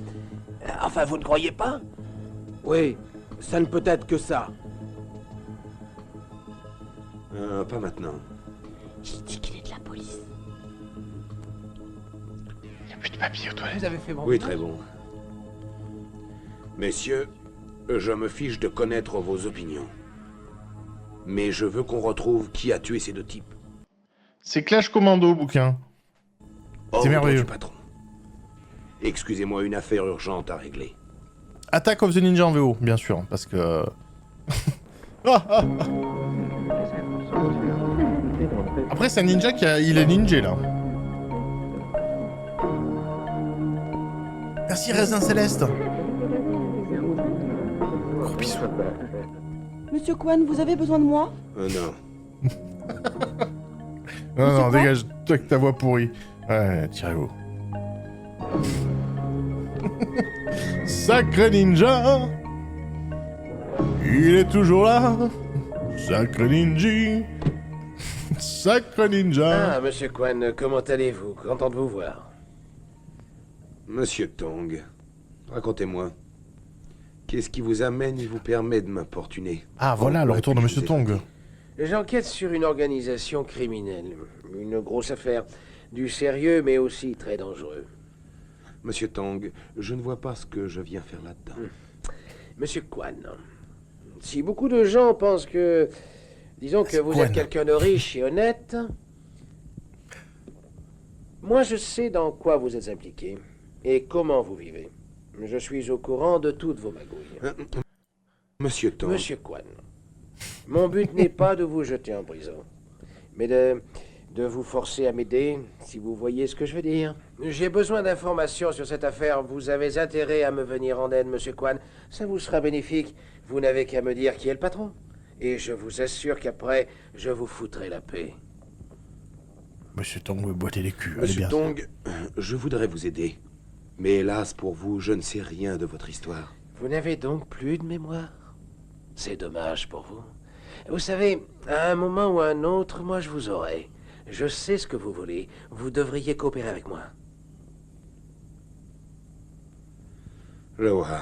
Enfin, vous ne croyez pas? Oui, ça ne peut être que ça. Pas maintenant. J'ai dit qu'il est de la police. Y'a plus de papier aux toilettes. Vous avez fait bon. Oui, très bon. Messieurs, je me fiche de connaître vos opinions. Mais je veux qu'on retrouve qui a tué ces deux types. C'est Clash Commando, bouquin. C'est merveilleux. Patron. Excusez-moi, une affaire urgente à régler. Attack of the Ninja en VO, bien sûr, parce que... Après, c'est un ninja il est ninja, là. Merci, Raisin Céleste. Gros bisous. Monsieur Kwan, vous avez besoin de moi? Non. Non, dégage, toi avec ta voix pourrie. Ouais, tirez-vous. Sacré ninja, il est toujours là. Sacré ninja, sacré ninja. Ah, monsieur Kwan, comment allez-vous? Content de vous voir. Monsieur Tong, racontez-moi. Qu'est-ce qui vous amène et vous permet de m'importuner? Ah, voilà le retour de Monsieur Tong. J'enquête sur une organisation criminelle. Une grosse affaire. Du sérieux, mais aussi très dangereux. Monsieur Tong, je ne vois pas ce que je viens faire là-dedans. Monsieur Kwan, si beaucoup de gens pensent que... Disons que vous êtes quelqu'un de riche et honnête... Moi, je sais dans quoi vous êtes impliqué et comment vous vivez. Je suis au courant de toutes vos magouilles. Monsieur Tong... Monsieur Kwan, mon but n'est pas de vous jeter en prison, mais de vous forcer à m'aider, si vous voyez ce que je veux dire. J'ai besoin d'informations sur cette affaire. Vous avez intérêt à me venir en aide, monsieur Kwan. Ça vous sera bénéfique. Vous n'avez qu'à me dire qui est le patron. Et je vous assure qu'après, je vous foutrai la paix. Monsieur Tong veut boiter les culs. Monsieur Tong, je voudrais vous aider. Mais hélas, pour vous, je ne sais rien de votre histoire. Vous n'avez donc plus de mémoire? C'est dommage pour vous. Vous savez, à un moment ou à un autre, moi je vous aurai. Je sais ce que vous voulez. Vous devriez coopérer avec moi. Loa,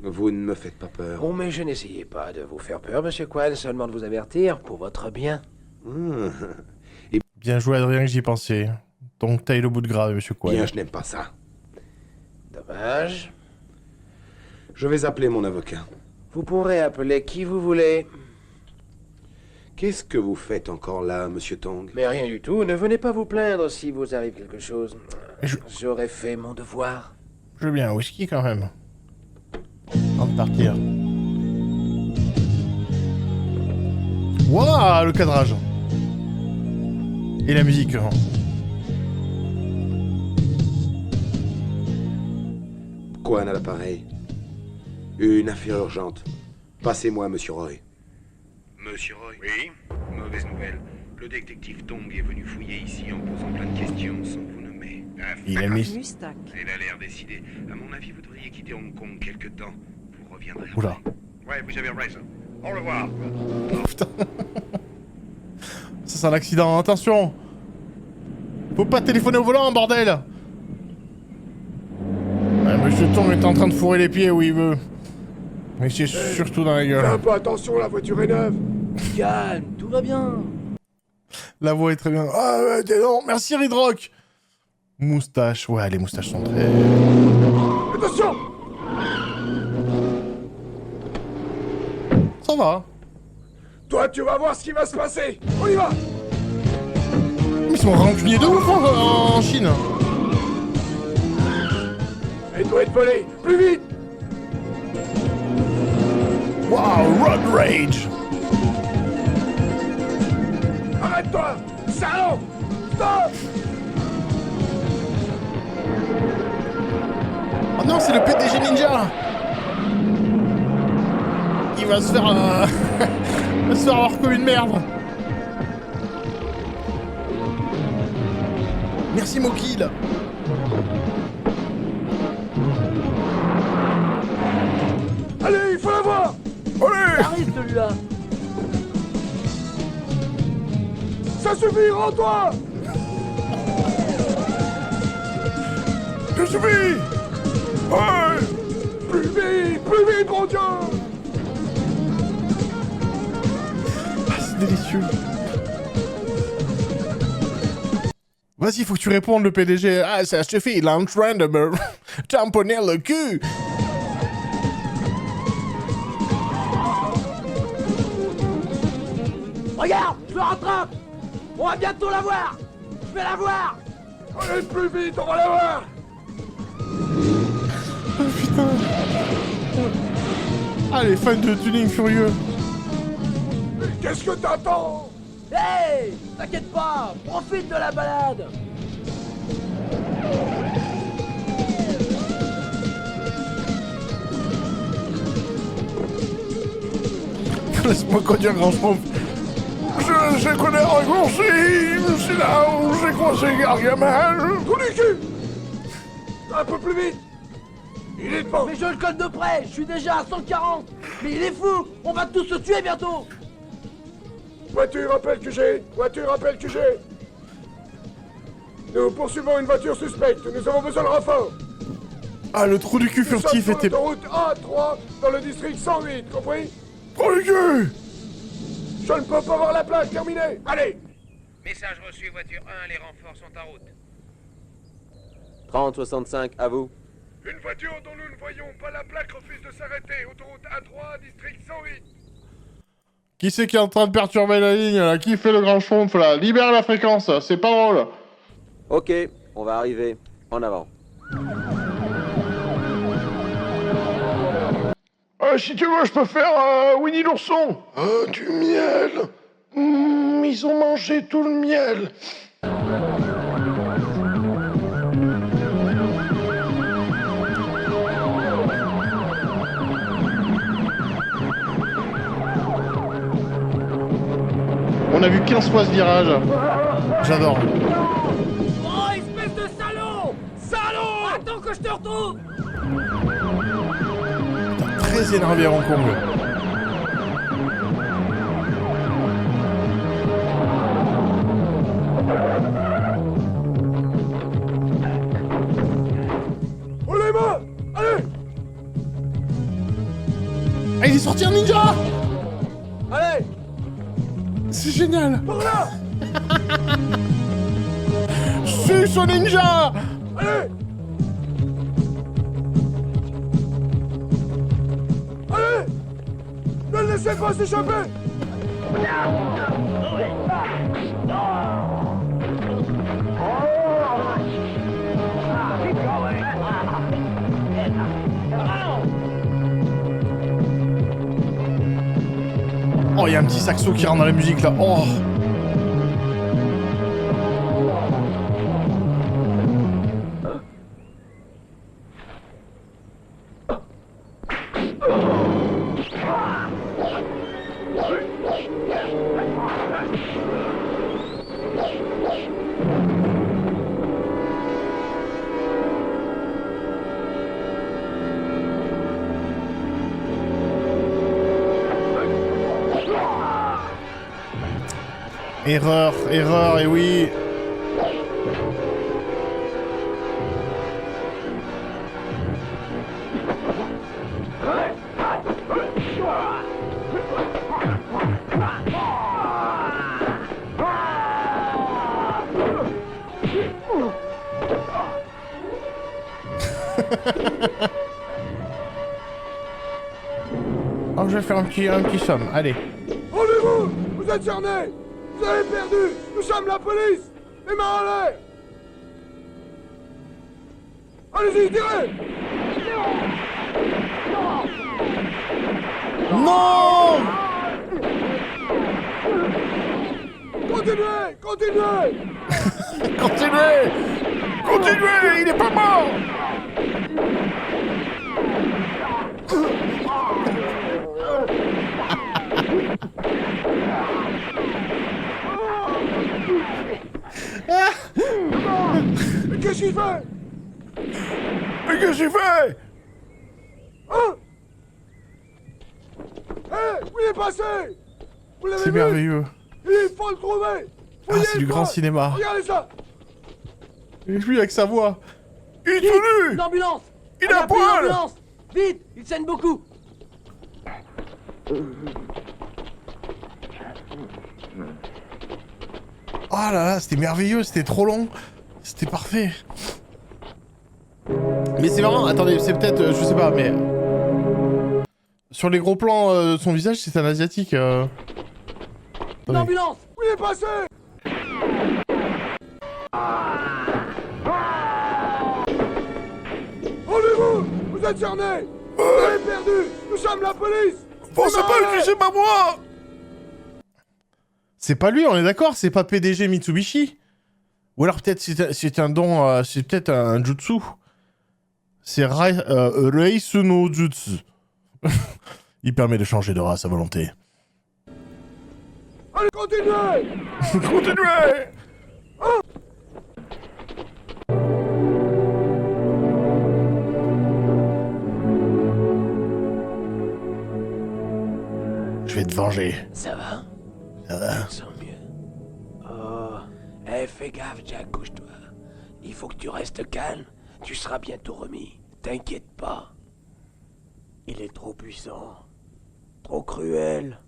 vous ne me faites pas peur. Oh, mais je n'essayais pas de vous faire peur, monsieur Kwan, seulement de vous avertir pour votre bien. Bien joué, Adrien, que j'y pensais. Donc, taille le bout de gras, monsieur Kwan. Bien, je n'aime pas ça. Dommage. Je vais appeler mon avocat. Vous pourrez appeler qui vous voulez. Qu'est-ce que vous faites encore là, monsieur Tong? Mais rien du tout. Ne venez pas vous plaindre si vous arrive quelque chose. J'aurais fait mon devoir. Je veux bien un whisky quand même. Avant de partir. Waouh, le cadrage. Et la musique. Hein. Kwan à l'appareil. Une affaire urgente. Passez-moi, monsieur Roy. Monsieur Roy? Oui? Mauvaise nouvelle. Le détective Tong est venu fouiller ici en posant plein de questions sans vous nommer. Il a mis... Mustak. Il a l'air décidé. À mon avis, vous devriez quitter Hong Kong quelque temps. Vous reviendrez. Oula. Ouais, vous avez raison. Au revoir. Oh, putain. Ça, c'est un accident. Attention. Faut pas téléphoner au volant, bordel. Ouais, monsieur Tong est en train de fourrer les pieds où il veut. Mais c'est surtout dans la gueule. Fais un peu attention, la voiture est neuve. Calme, tout va bien. La voix est très bien. Ah ouais, t'es non, merci Ridrock. Moustache, ouais, les moustaches sont très... Attention. Ça va. Toi, tu vas voir ce qui va se passer. On y va. Ils sont rancuniers de ouf en Chine. Elle doit être volée. Plus vite. Wow, road rage. Arrête-toi. Salaud. Stop. Oh non, c'est le PDG Ninja. Il va se faire... il va se faire avoir comme une merde. Merci Mokil. Allez, il faut la voir. Allez. Arrive celui-là. Ça suffit, rends-toi. Ça suffit. Ouais. Plus vite, mon Dieu. Ah, c'est délicieux. Vas-y, faut que tu répondes, le PDG. Ah, ça suffit, il est en train de me tamponner le cul. Regarde, je le rattrape. On va bientôt la voir. Je vais la voir. Allez, plus vite, on va la voir. Oh putain. Ah, les fans de tuning furieux. Mais qu'est-ce que t'attends? Hey, t'inquiète pas, profite de la balade. Laisse-moi conduire, grand schtroumpf. Je connais raccourci, c'est là où j'ai croisé Gargamel. Trou du cul. Un peu plus vite. Il est devant. Mais je le colle de près, je suis déjà à 140. Mais il est fou, on va tous se tuer bientôt. Voiture, appel QG. Voiture, appel QG. Nous poursuivons une voiture suspecte, nous avons besoin de renfort. Ah, le trou du cul furtif était... Autoroute A3 dans le district 108, compris? Trou du cul. Je ne peux pas voir la plaque, terminé. Allez. Message reçu, voiture 1, les renforts sont en route. 30-65, à vous. Une voiture dont nous ne voyons pas la plaque refuse de s'arrêter. Autoroute A3, district 108. Qui c'est qui est en train de perturber la ligne, là? Qui fait le grand schtroumpf, là? Libère la fréquence, c'est pas drôle. Ok, on va arriver. En avant. Si tu veux, je peux faire Winnie l'ourson. Du miel. Ils ont mangé tout le miel. On a vu 15 fois ce virage. J'adore. Oh, espèce de salaud. Salaud. Attends que je te retrouve. Très énervé à Hong Kong. On les mains. Allez. Ah, il est sorti un ninja. Allez. C'est génial. Par là. C'est son ninja. Allez. Allez. Ne le laissez pas s'échapper. Oh, il y a un petit saxo qui rentre dans la musique là. Oh. Erreur, erreur, et oui. Oh, je vais faire un petit somme, allez. Rendez-vous. Vous êtes cernés. Vous avez perdu. Nous sommes la police. Les mains en l'air. Allez-y, tirez. Non. Continuez, continuez. Continuez. Continuez, il est pas mort. Mais qu'est-ce qu'il fait? Mais qu'est-ce qu'il fait? Hein? Hé, où il est passé? Vous l'avez vu? C'est merveilleux. Il faut le trouver. Ah, c'est du grand cinéma. Regardez ça. Et lui avec sa voix. Il est tout nu. L'ambulance. Il est à poil. L'ambulance. Vite, il saigne beaucoup. Oh là là, c'était merveilleux, c'était trop long. C'était parfait. Mais c'est marrant, attendez, c'est peut-être, je sais pas, mais... Sur les gros plans de son visage, c'est un asiatique. L'ambulance. Où il est passé? Rendez-vous. Vous êtes cernés. Vous avez perdu. Nous sommes la police. Pensez pas que c'est pas moi. C'est pas lui, on est d'accord, c'est pas PDG Mitsubishi. Ou alors peut-être c'est un don, c'est peut-être un jutsu. C'est Reisu no Jutsu. Il permet de changer de race à volonté. Allez, continuez! Continuez! Je vais te venger. Ça va? Ça va? Je me sens mieux. Oh. Fais gaffe, Jack, couche-toi. Il faut que tu restes calme. Tu seras bientôt remis. T'inquiète pas. Il est trop puissant. Trop cruel.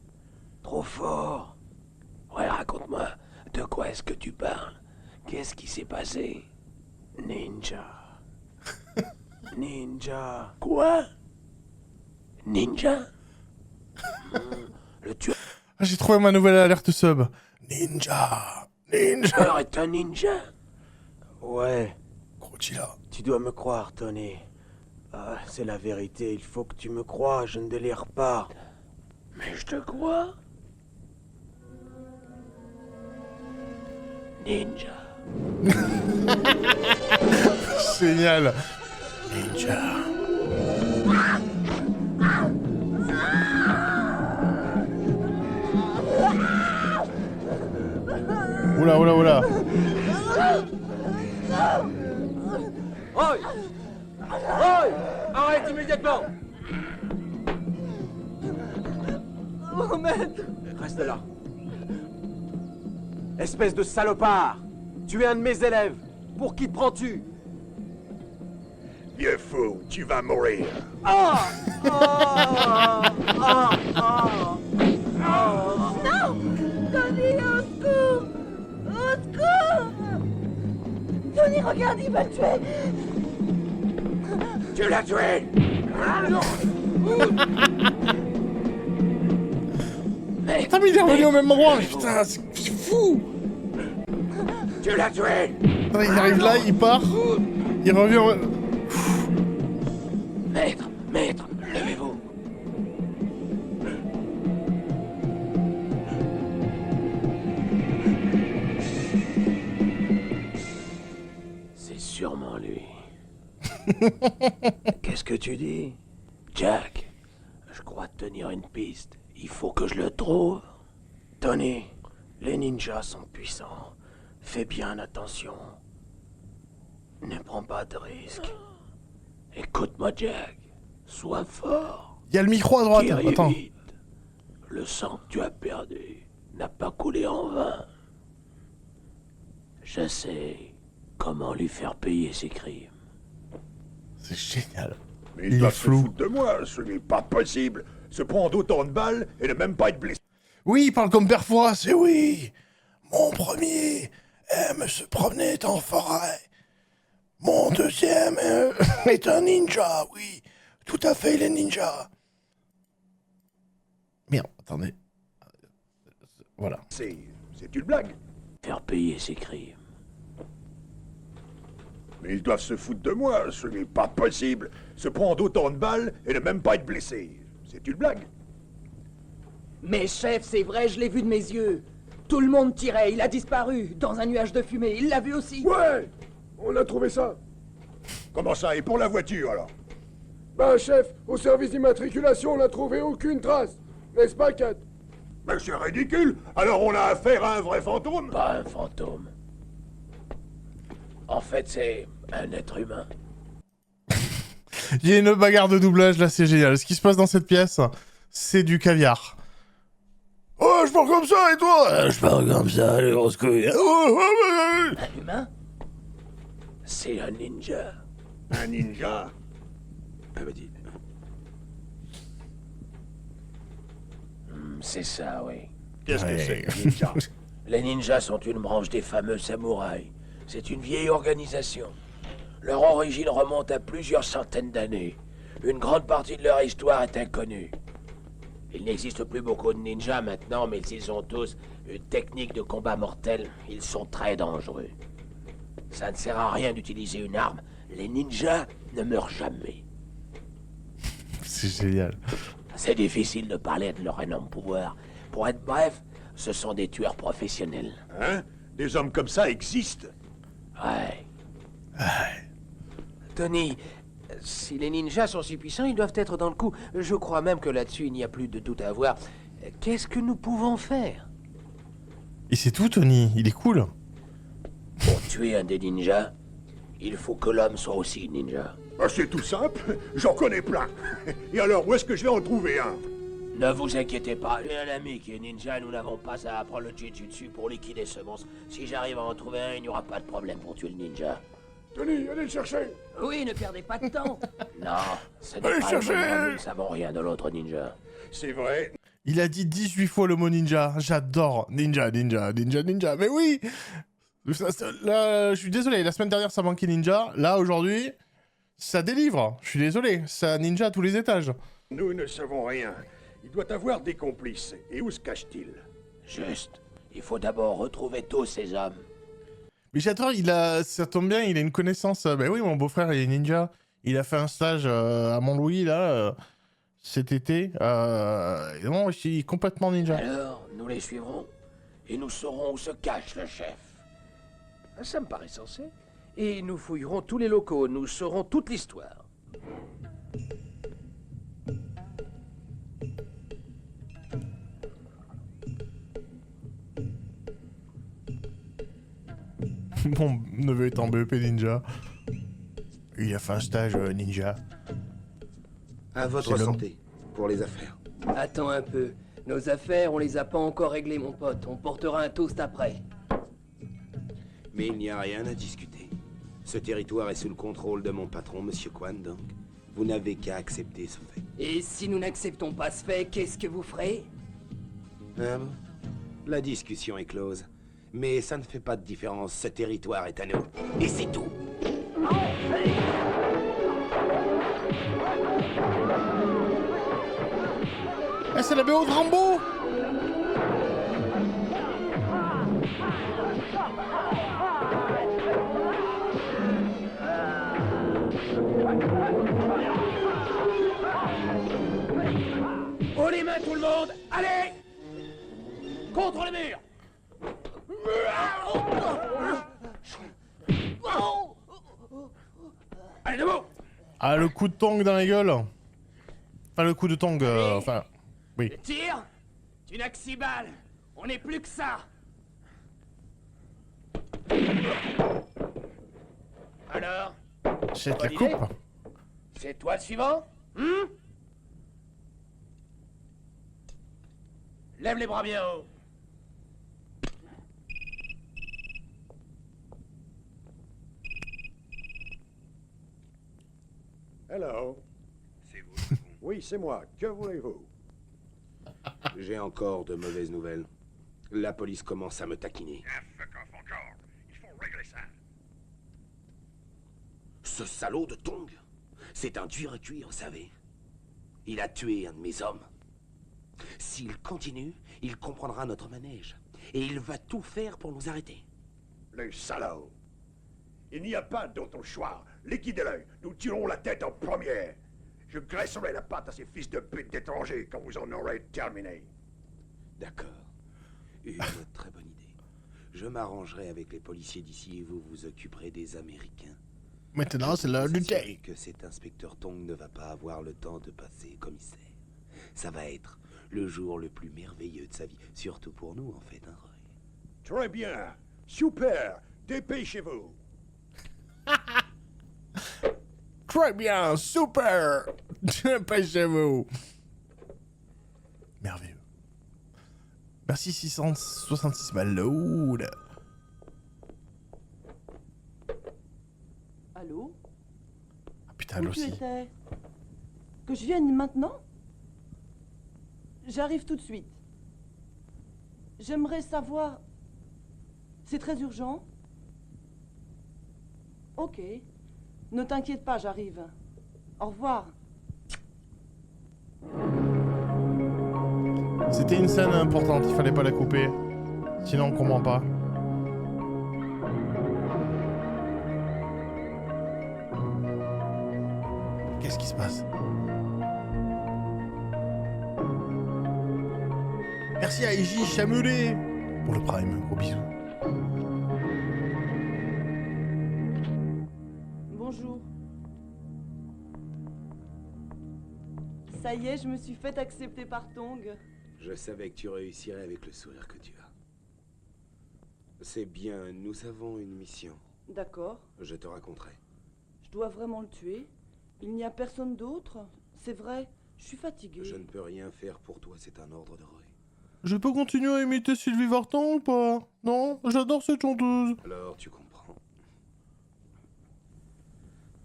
Trop fort. Ouais, raconte-moi. De quoi est-ce que tu parles? Qu'est-ce qui s'est passé? Ninja. Ninja. Quoi? Ninja? Le tueur Ah, j'ai trouvé ma nouvelle alerte sub. Ninja. Ninja. est un ninja? Ouais. Godzilla. Tu dois me croire, Tony. Ah, c'est la vérité, il faut que tu me crois, je ne délire pas. Mais je te crois. Ninja. Génial. Ninja. Oula, oula, oula. Roy! Roy! Arrête immédiatement! Oh, maître! Reste là. Espèce de salopard! Tu es un de mes élèves! Pour qui te prends-tu? Vieux fou, tu vas mourir. Ah! Non! Tony, au secours! Au secours! Tony, regarde, il m'a tué! Tu l'as tué! Putain, mais il est revenu au même endroit. Putain, c'est fou. Tu l'as tué! Attends, il arrive là, il part. Il revient au... Maître, levez-vous. C'est sûrement lui. Qu'est-ce que tu dis? Jack, je crois tenir une piste. Il faut que je le trouve. Tony, les ninjas sont puissants. Fais bien attention. Ne prends pas de risques. Écoute-moi, Jack. Sois fort. Il y a le micro à droite. Guéris Attends. vite. Le sang que tu as perdu n'a pas coulé en vain. Je sais comment lui faire payer ses crimes. C'est génial. Mais Il il est doit se flou. foutre de moi, ce n'est pas possible. Se prendre autant de balles et ne même pas être blessé. Oui, il parle comme Père Fouras, c'est oui. Mon premier aime se promener en forêt. Mon deuxième est un ninja, oui. Tout à fait, les ninjas. Merde, attendez. Voilà. C'est une blague. Faire payer ses crimes. Mais ils doivent se foutre de moi, ce n'est pas possible. Se prendre autant de balles et ne même pas être blessé. C'est une blague. Mais chef, c'est vrai, je l'ai vu de mes yeux. Tout le monde tirait, il a disparu, dans un nuage de fumée, il l'a vu aussi. Ouais! On a trouvé ça. Comment ça? Et pour la voiture, alors? Ben, chef, au service d'immatriculation, on n'a trouvé aucune trace. N'est-ce pas, Kat? Mais c'est ridicule. Alors on a affaire à un vrai fantôme? Pas un fantôme. En fait, c'est un être humain. Il y a une bagarre de doublage, là, c'est génial. Ce qui se passe dans cette pièce, c'est du caviar. Oh, je parle comme ça, et toi? Je parle comme ça, les grosses couilles. Un humain? C'est un ninja. Un ninja? C'est ça, oui. Qu'est-ce que c'est, un ninja? Les ninjas sont une branche des fameux samouraïs. C'est une vieille organisation. Leur origine remonte à plusieurs centaines d'années. Une grande partie de leur histoire est inconnue. Il n'existe plus beaucoup de ninjas maintenant, mais ils ont tous une technique de combat mortel. Ils sont très dangereux. Ça ne sert à rien d'utiliser une arme. Les ninjas ne meurent jamais. C'est génial. C'est difficile de parler de leur énorme pouvoir. Pour être bref, ce sont des tueurs professionnels. Hein? Des hommes comme ça existent? Ouais. Tony, si les ninjas sont si puissants, ils doivent être dans le coup. Je crois même que là-dessus, il n'y a plus de doute à avoir. Qu'est-ce que nous pouvons faire? Et c'est tout, Tony. Il est cool. Pour tuer un des ninjas, il faut que l'homme soit aussi ninja. Ah, c'est tout simple, j'en connais plein. Et alors, où est-ce que je vais en trouver un? Ne vous inquiétez pas, j'ai un ami qui est ninja et nous n'avons pas à apprendre le jujutsu pour liquider ce monstre. Si j'arrive à en trouver un, il n'y aura pas de problème pour tuer le ninja. Tony, allez le chercher. Oui, ne perdez pas de temps. Non, ce n'est Allez pas chercher. le moment, nous ne savons rien de l'autre ninja. C'est vrai. Il a dit 18 fois le mot ninja. J'adore. Ninja, ninja, ninja, ninja. Mais oui. Là, je suis désolé. La semaine dernière, ça manquait ninja. Là, aujourd'hui, ça délivre. Je suis désolé. Ça ninja à tous les étages. Nous ne savons rien. Il doit avoir des complices. Et où se cache-t-il? Juste, il faut d'abord retrouver tous ces hommes. Mais j'adore, ça tombe bien, il a une connaissance. Ben oui, mon beau-frère, il est ninja. Il a fait un stage à Mont-Louis, là, cet été. Non, je suis complètement ninja. Alors, nous les suivrons et nous saurons où se cache le chef. Ça me paraît sensé. Et nous fouillerons tous les locaux, nous saurons toute l'histoire. Mon neveu est en BEP ninja. Il a fait un stage ninja. À votre santé, pour les affaires. Attends un peu. Nos affaires, on les a pas encore réglées, mon pote. On portera un toast après. Mais il n'y a rien à discuter. Ce territoire est sous le contrôle de mon patron, Monsieur Kwan, donc vous n'avez qu'à accepter ce fait. Et si nous n'acceptons pas ce fait, qu'est-ce que vous ferez? Ah bon? La discussion est close. Mais ça ne fait pas de différence, ce territoire est à nous. Et c'est tout. Eh, c'est la BO de Rambo! Haut les mains, tout le monde. Allez! Contre le mur. Allez, debout! Ah, le coup de tong dans la gueule. Enfin, le coup de tong, enfin... Oui. Tire! Tu n'as que 6 balles. On n'est plus que ça. Alors? Jette la bonne coupe. idée? C'est toi le suivant? Lève les bras bien haut. Hello. C'est vous. Oui, c'est moi. Que voulez-vous? J'ai encore de mauvaises nouvelles. La police commence à me taquiner. Ah, fuck off encore. Il faut régler ça. Ce salaud de Tong, c'est un dur à cuire, vous savez. Il a tué un de mes hommes. S'il continue, il comprendra notre manège. Et il va tout faire pour nous arrêter. Les salauds. Il n'y a pas d'autre choix. Liquidez-le. Nous tirons la tête en première. Je graisserai la patte à ces fils de pute d'étrangers quand vous en aurez terminé. D'accord. Une très bonne idée. Je m'arrangerai avec les policiers d'ici et vous vous occuperez des Américains. Maintenant, c'est l'heure du S'assurer thé. que cet inspecteur Tong ne va pas avoir le temps de passer commissaire. Ça va être le jour le plus merveilleux de sa vie. Surtout pour nous, en fait, hein, Roy. Très bien. Super. Dépêchez-vous. Très bien, super. Dépêchez-vous. Merveilleux. Merci 666 ballots. Allô? Ah putain, Où elle tu aussi. étais? Que je vienne maintenant? J'arrive tout de suite. J'aimerais savoir... C'est très urgent? Ok. Ne t'inquiète pas, j'arrive. Au revoir. C'était une scène importante, il fallait pas la couper. Sinon on comprend pas. Qu'est-ce qui se passe? Merci à Iji Chamulé pour le prime, gros bisous. Bonjour. Ça y est, je me suis fait accepter par Tong. Je savais que tu réussirais avec le sourire que tu as. C'est bien, nous avons une mission. D'accord. Je te raconterai. Je dois vraiment le tuer? Il n'y a personne d'autre? C'est vrai, je suis fatiguée. Je ne peux rien faire pour toi, c'est un ordre de rue. Je peux continuer à imiter Sylvie Vartan ou pas? Non, j'adore cette chanteuse. Alors tu comprends.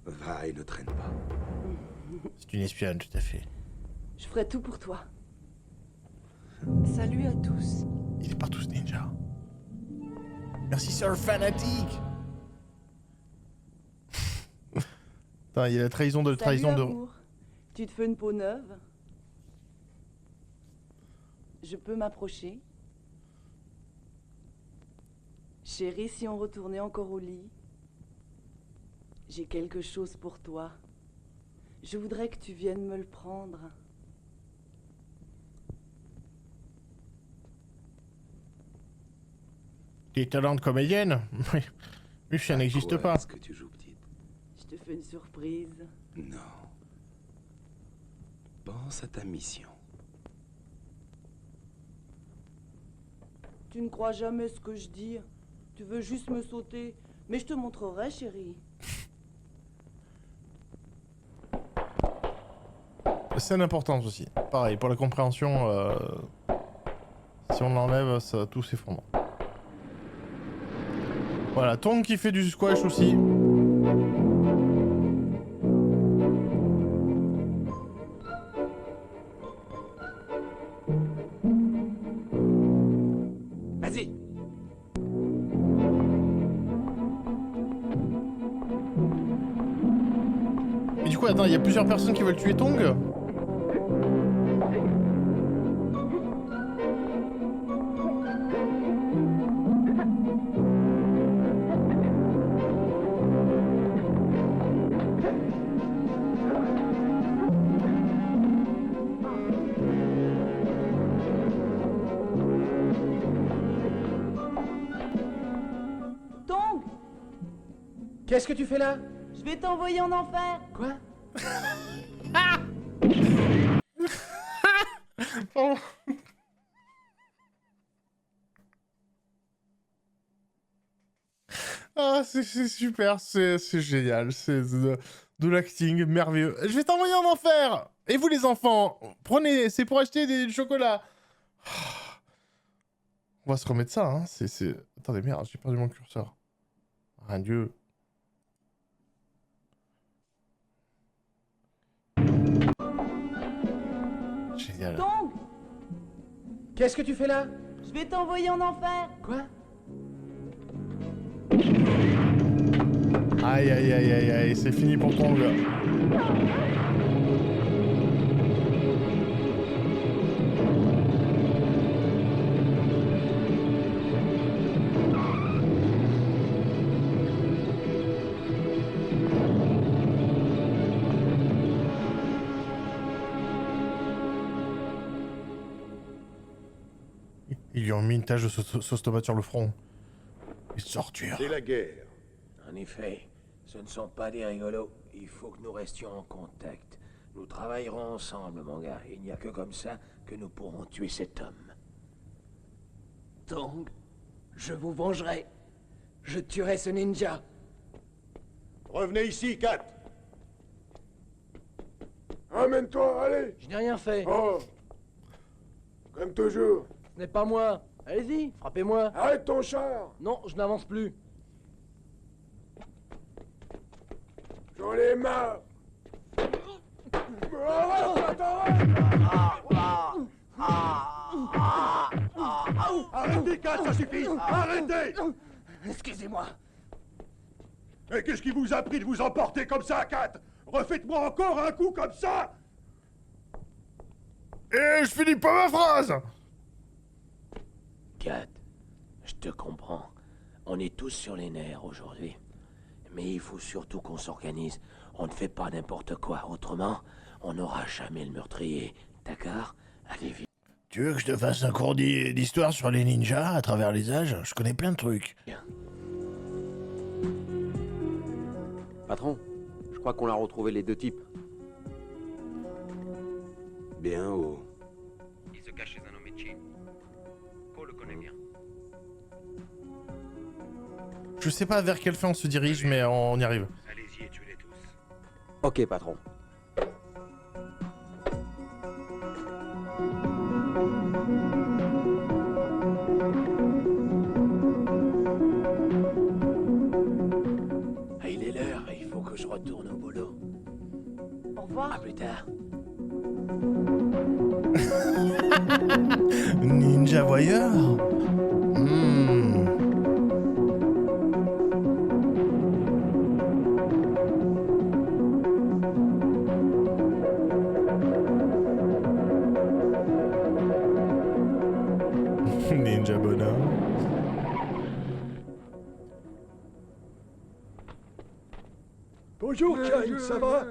Va et ne traîne pas. C'est une espionne, tout à fait. Je ferai tout pour toi. Salut à tous. Il est partout ce ninja. Merci Sir Fanatic. Putain, il y a la trahison de... Salut amour. Tu te fais une peau neuve? Je peux m'approcher? Chérie, si on retournait encore au lit? J'ai quelque chose pour toi. Je voudrais que tu viennes me le prendre. Des talents de comédienne? Oui, ça n'existe pas. Est-ce que tu joues petite? Je te fais une surprise. Non. Pense à ta mission. Tu ne crois jamais ce que je dis. Tu veux juste me sauter. Mais je te montrerai, chérie. Scène importante aussi. Pareil, pour la compréhension, si on l'enlève, ça tout s'effondre. Voilà, Tong qui fait du squash aussi. Vas-y. Et du coup, attends, il y a plusieurs personnes qui veulent tuer Tong? Tong! Qu'est-ce que tu fais là? Je vais t'envoyer en enfer. Quoi? Pardon. Ah, c'est super, c'est génial, c'est de l'acting merveilleux. Je vais t'envoyer en enfer. Et vous les enfants, prenez, c'est pour acheter du chocolat. On va se remettre ça, hein. Attendez, merde, j'ai perdu mon curseur. Ah, Dieu. Génial. Tong! Qu'est-ce que tu fais là? Je vais t'envoyer en enfer. Quoi? Aïe, aïe, aïe, aïe, aïe, c'est fini pour Tong. Ils lui ont mis une tache de sauce tomate sur le front. Ils torturent. C'est la guerre. En effet, ce ne sont pas des rigolos. Il faut que nous restions en contact. Nous travaillerons ensemble, mon gars. Il n'y a que comme ça que nous pourrons tuer cet homme. Tong, je vous vengerai. Je tuerai ce ninja. Revenez ici, Kat. Ramène-toi, allez. Je n'ai rien fait. Oh. Comme toujours. Ce n'est pas moi. Allez-y, frappez-moi. Arrête ton char. Non, je n'avance plus. J'en ai marre. Arrête, Arrêtez, Kat, ça suffit. Arrêtez. Excusez-moi. Mais qu'est-ce qui vous a pris de vous emporter comme ça, Kat? Refaites-moi encore un coup comme ça. Et je finis pas ma phrase. Kat, je te comprends. On est tous sur les nerfs aujourd'hui. Mais il faut surtout qu'on s'organise. On ne fait pas n'importe quoi. Autrement, on n'aura jamais le meurtrier. D'accord? Allez, vite. Tu veux que je te fasse un cours d'histoire sur les ninjas à travers les âges? Je connais plein de trucs. Patron, je crois qu'on a retrouvé les deux types. Bien haut. Il se cache chez un nommé Chi. Ko le connaît bien. Je sais pas vers quelle fin on se dirige, mais on y arrive. Allez-y et tuez-les tous. Ok, patron. Ah, il est l'heure, il faut que je retourne au boulot. Au revoir. À plus tard. Ninja voyeur. Ninja bonhomme. Bonjour, Kane, ça va?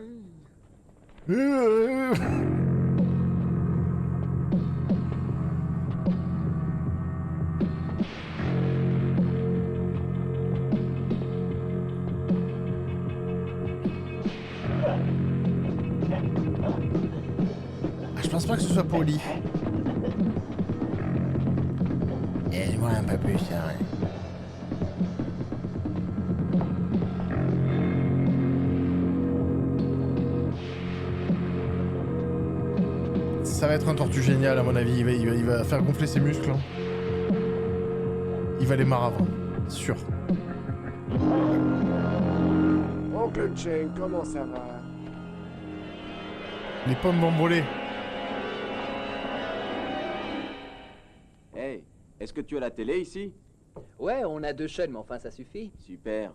Je pense pas que ce soit poli. Aide-moi un peu plus, ça. Ça va être un tortue génial à mon avis, il va faire gonfler ses muscles. Hein. Il va les maravre, sûr. Oncle Cheng, comment ça va? Les pommes m'envolaient. Hey, est-ce que tu as la télé ici? Ouais, on a 2 chaînes, mais enfin ça suffit. Super.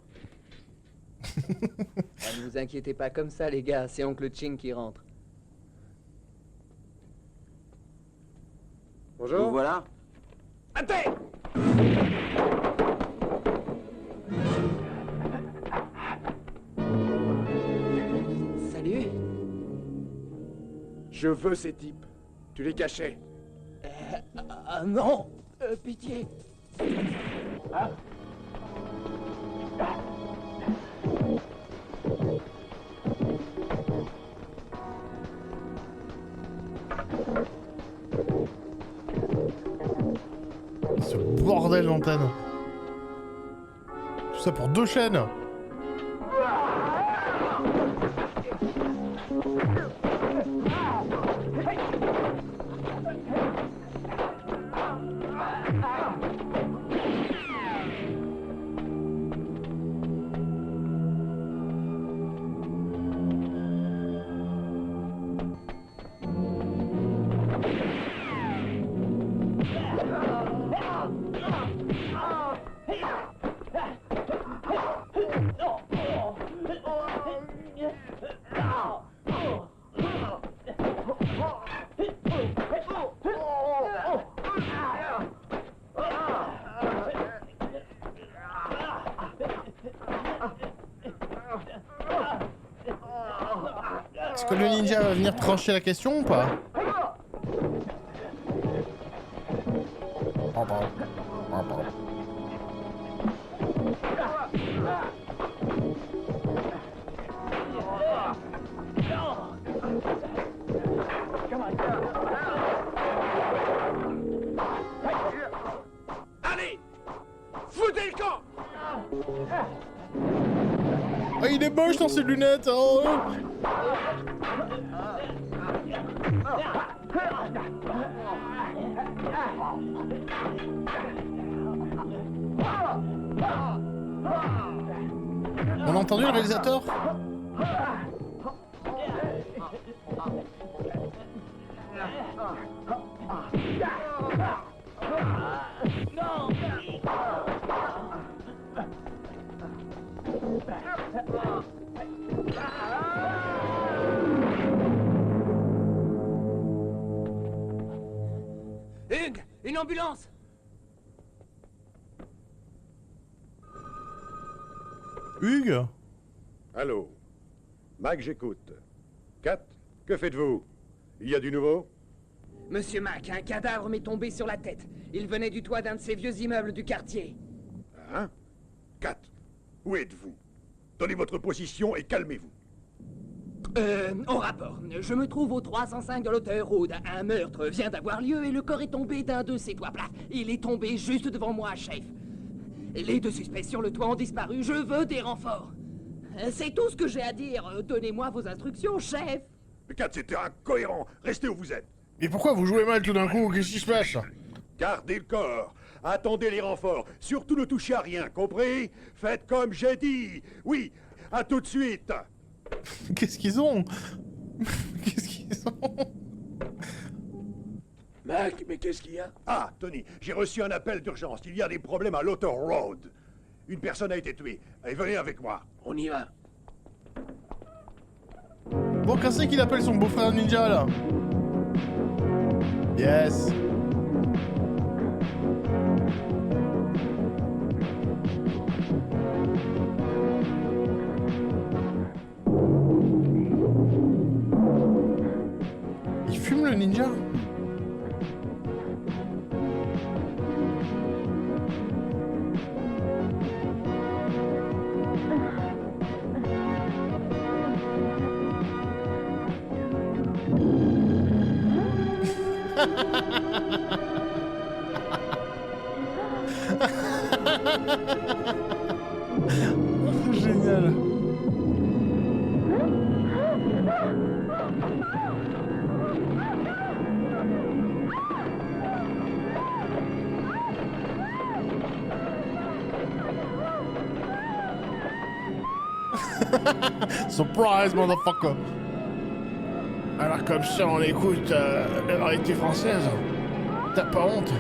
Ne vous inquiétez pas comme ça, les gars, c'est Oncle Ching qui rentre. Bonjour. Vous voilà. Attends! Salut. Je veux ces types. Tu les cachais. Ah non, pitié. Ce bordel d'antenne. Tout ça pour 2 chaînes. Est-ce que le ninja va venir trancher la question ou pas? Oh, pardon. Oh, pardon. Allez! Foutez le camp! Oh, il est moche dans ses lunettes. Oh. On a entendu le réalisateur? Hugues, une ambulance! Hugues? Allô? Mac, j'écoute. Kat, que faites-vous? Il y a du nouveau? Monsieur Mac, un cadavre m'est tombé sur la tête. Il venait du toit d'un de ces vieux immeubles du quartier. Hein? Kat, où êtes-vous? Donnez votre position et calmez-vous. En rapport. Je me trouve au 305 de l'Auteur Road. Un meurtre vient d'avoir lieu et le corps est tombé d'un de ces toits plats. Il est tombé juste devant moi, chef. Les 2 suspects sur le toit ont disparu, je veux des renforts. C'est tout ce que j'ai à dire. Donnez-moi vos instructions, chef. Mais Kat, c'était incohérent. Restez où vous êtes. Mais pourquoi vous jouez mal tout d'un coup? Qu'est-ce qui se passe? Gardez le corps. Attendez les renforts. Surtout ne touchez à rien, compris? Faites comme j'ai dit. Oui, à tout de suite. Qu'est-ce qu'ils ont? Qu'est-ce qu'ils ont? Mac, mais qu'est-ce qu'il y a? Ah, Tony, j'ai reçu un appel d'urgence. Il y a des problèmes à Lauter Road. Une personne a été tuée. Allez, venez avec moi. On y va. Bon, qu'est-ce c'est qu'il appelle son beau-frère ninja, là? Yes. Il fume le ninja? Génial. Surprise, motherfucker. Alors comme ça, on écoute la variété française. T'as pas honte?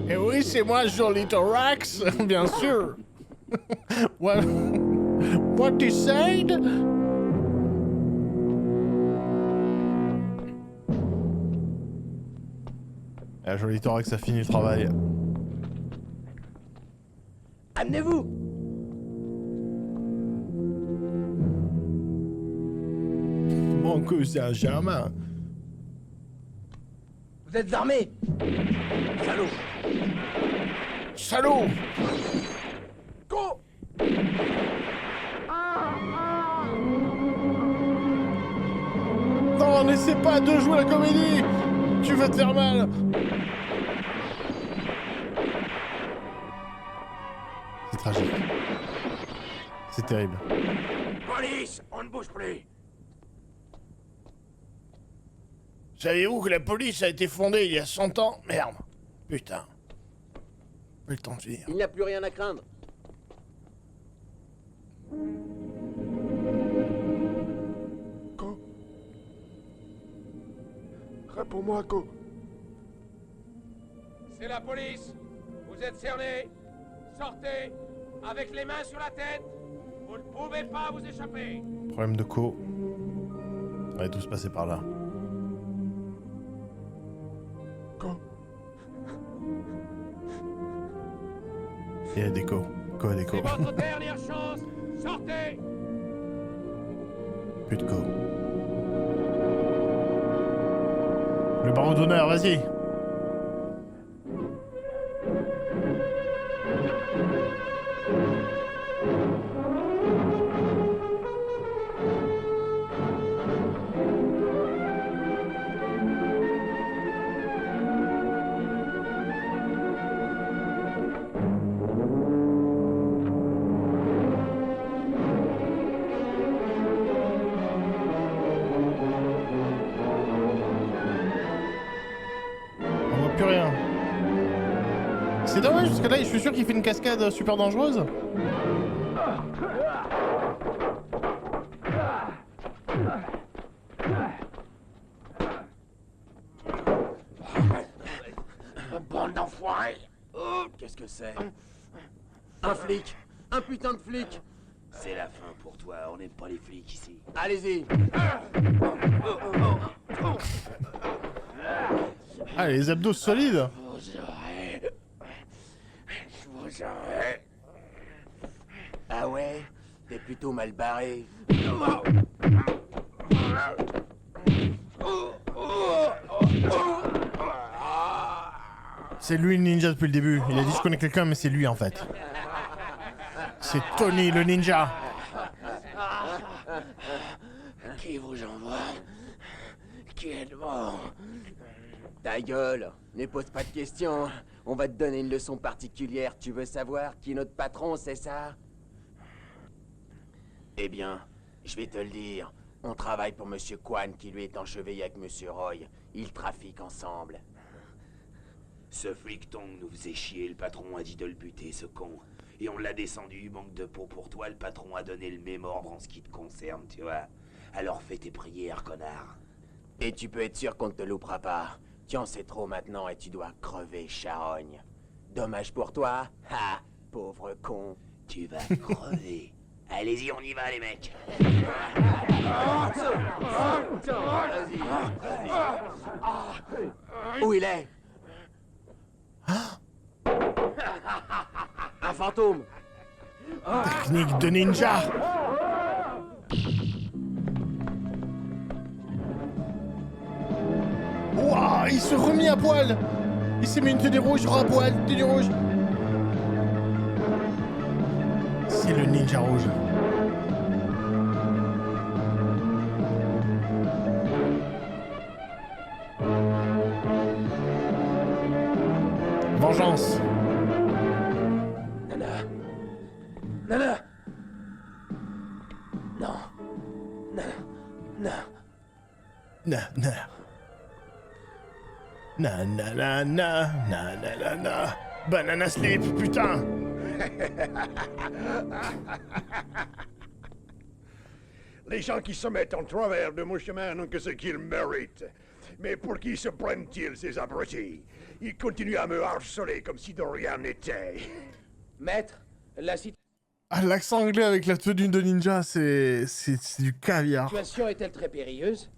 Et oui, c'est moi, Joli Thorax, bien sûr. What you said? Ah, Joli Thorax a fini le travail. Amenez-vous. Banco Saint-Germain. Vous êtes armés? Salaud. Salaud. Go. Non, n'essaie pas de jouer la comédie. Tu vas te faire mal. C'est tragique. C'est terrible. Police, on ne bouge plus. Savez-vous que la police a été fondée il y a 100 ans? Merde. Putain. Pas le temps de dire. Il n'y a plus rien à craindre. Ko. Réponds-moi, Ko. C'est la police. Vous êtes cernés. Sortez. Avec les mains sur la tête. Vous ne pouvez pas vous échapper. Problème de co. On va tous passer par là. Ko. Il y a des co. Co et des co. C'est votre dernière chance. Sortez. Plus de co. Le barreau d'honneur, vas-y. Plus rien. C'est dommage parce que là je suis sûr qu'il fait une cascade super dangereuse. Bande d'enfoirés. Qu'est-ce que c'est? Un flic. Un putain de flic. C'est la fin pour toi, on n'aime pas les flics ici. Allez-y. Ah, les abdos solides. Vous aurez. Ah ouais? T'es plutôt mal barré. C'est lui le ninja depuis le début. Il a dit je connais quelqu'un, mais c'est lui en fait. C'est Tony le ninja. Qui vous envoie? Qui êtes-vous? Ta gueule, ne pose pas de questions. On va te donner une leçon particulière. Tu veux savoir qui est notre patron, c'est ça? Eh bien, je vais te le dire. On travaille pour Monsieur Kwan, qui lui est enchevêtré avec Monsieur Roy. Ils trafiquent ensemble. Ce flic Tong nous faisait chier, le patron a dit de le buter, ce con. Et on l'a descendu, manque de peau pour toi, le patron a donné le même ordre en ce qui te concerne, tu vois. Alors fais tes prières, connard. Et tu peux être sûr qu'on ne te loupera pas. Tu en sais trop maintenant et tu dois crever, charogne. Dommage pour toi. Ha! Pauvre con. Tu vas crever. Allez-y, on y va, les mecs. Où il est? Un fantôme. Technique de ninja. Ouah, il se remet à poil. Il s'est mis une tenue rouge, à poil, tenue rouge. C'est le ninja rouge. Vengeance. Nana. Nana. Non. Nana. Non. Na na. Na na na na na na na na. Banana slip, putain. Les gens qui se mettent en travers de mon chemin n'ont que ce qu'ils méritent. Mais pour qui se prennent-ils, ces abrutis? Ils continuent à me harceler comme si de rien n'était. Maître, la situation Ah, l'accent anglais avec la tenue de ninja, c'est du caviar. est-elle très périlleuse?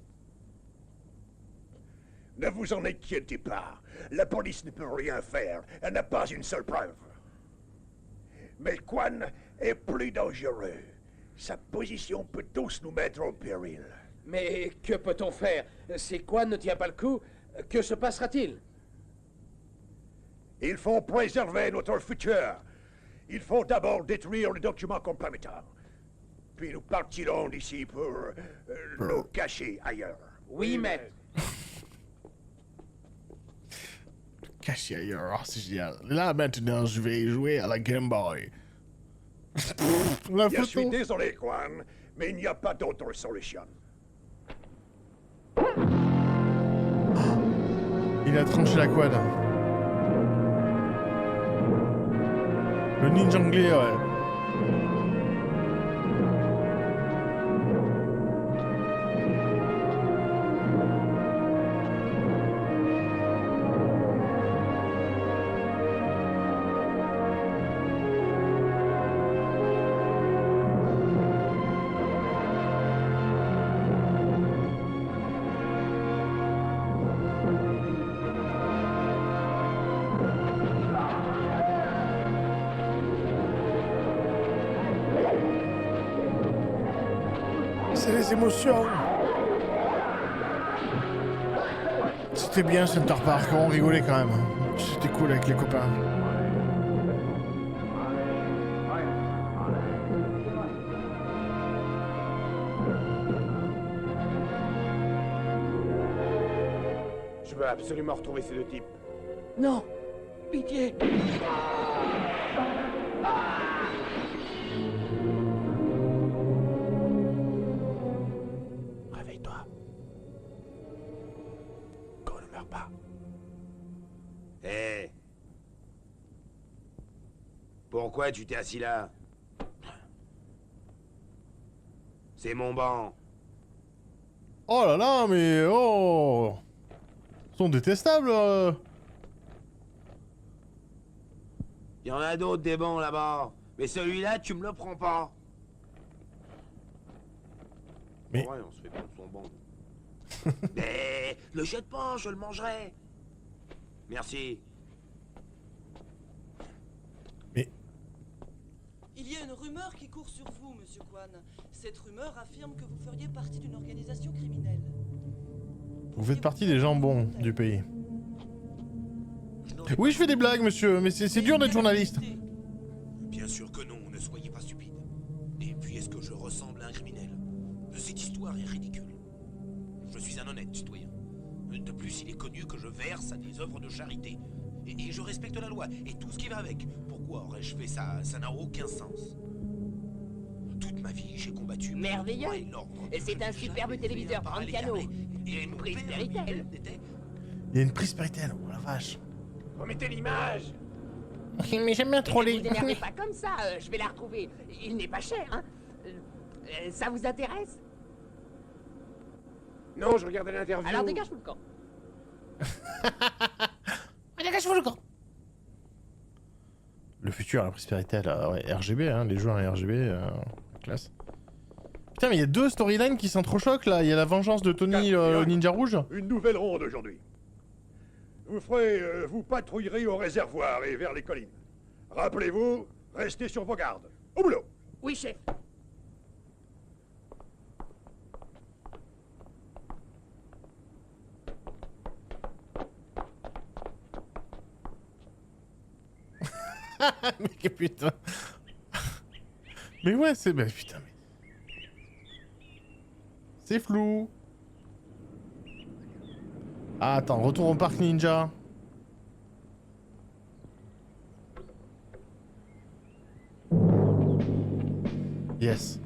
Ne vous en inquiétez pas. La police ne peut rien faire. Elle n'a pas une seule preuve. Mais Kwan est plus dangereux. Sa position peut tous nous mettre en péril. Mais que peut-on faire? Si Kwan ne tient pas le coup, que se passera-t-il? Il faut préserver notre futur. Il faut d'abord détruire le document compromettant. Puis nous partirons d'ici pour nous cacher ailleurs. Oui, maître. Caché ailleurs, oh, c'est génial. Là, maintenant, je vais jouer à la Game Boy. La Je photo. suis désolé, Kwan, mais il n'y a pas d'autre solution. Il a tranché la quad. Le ninja anglais, ouais. C'est les émotions. C'était bien Center Park, on rigolait quand même. C'était cool avec les copains. Je veux absolument retrouver ces deux types. Non. Pitié. Réveille-toi. Qu'on ne meurt pas. Hé. Pourquoi tu t'es assis là? C'est mon banc. Oh là là, mais oh, ils sont détestables. Il y en a d'autres des bons là-bas. Mais celui-là, tu me le prends pas. Mais... Ouais, on se fait prendre son banc. Mais le jette pas, je le mangerai. Merci. Mais... Il y a une rumeur qui court sur vous, Monsieur Kwan. Cette rumeur affirme que vous feriez partie d'une organisation criminelle. Vous faites partie des jambons du pays. Oui, je fais des blagues, monsieur, mais c'est dur d'être journaliste. Bien sûr que non, ne soyez pas stupide. Et puis, est-ce que je ressemble à un criminel? Cette histoire est ridicule. Je suis un honnête citoyen. De plus, il est connu que je verse à des œuvres de charité. Et je respecte la loi, et tout ce qui va avec. Pourquoi aurais-je fait ça? Ça n'a aucun sens. Toute ma vie, j'ai combattu... Merveilleux. C'est un superbe téléviseur Brancano. Et une prise Péritel. Il y a une prise Péritel, oh la vache. Remettez l'image. Mais j'aime bien trop Ne les... vous énervez pas comme ça, je vais la retrouver. Il n'est pas cher, hein. Ça vous intéresse? Non, je regardais l'interview. Alors dégage-vous le camp. Dégage-vous le camp. Le futur, la prise Péritel, ouais, RGB, hein, les joueurs RGB, classe. Putain, mais il y a deux storylines qui s'entrechoquent là. Il y a la vengeance de Tony Ninja Rouge. Une nouvelle ronde aujourd'hui. Vous patrouillerez au réservoir et vers les collines. Rappelez-vous, restez sur vos gardes. Au boulot. Oui, chef. Mais que putain. Mais ouais, c'est... Mais putain, mais... C'est flou. Ah, attends, retour au parc ninja. Yes.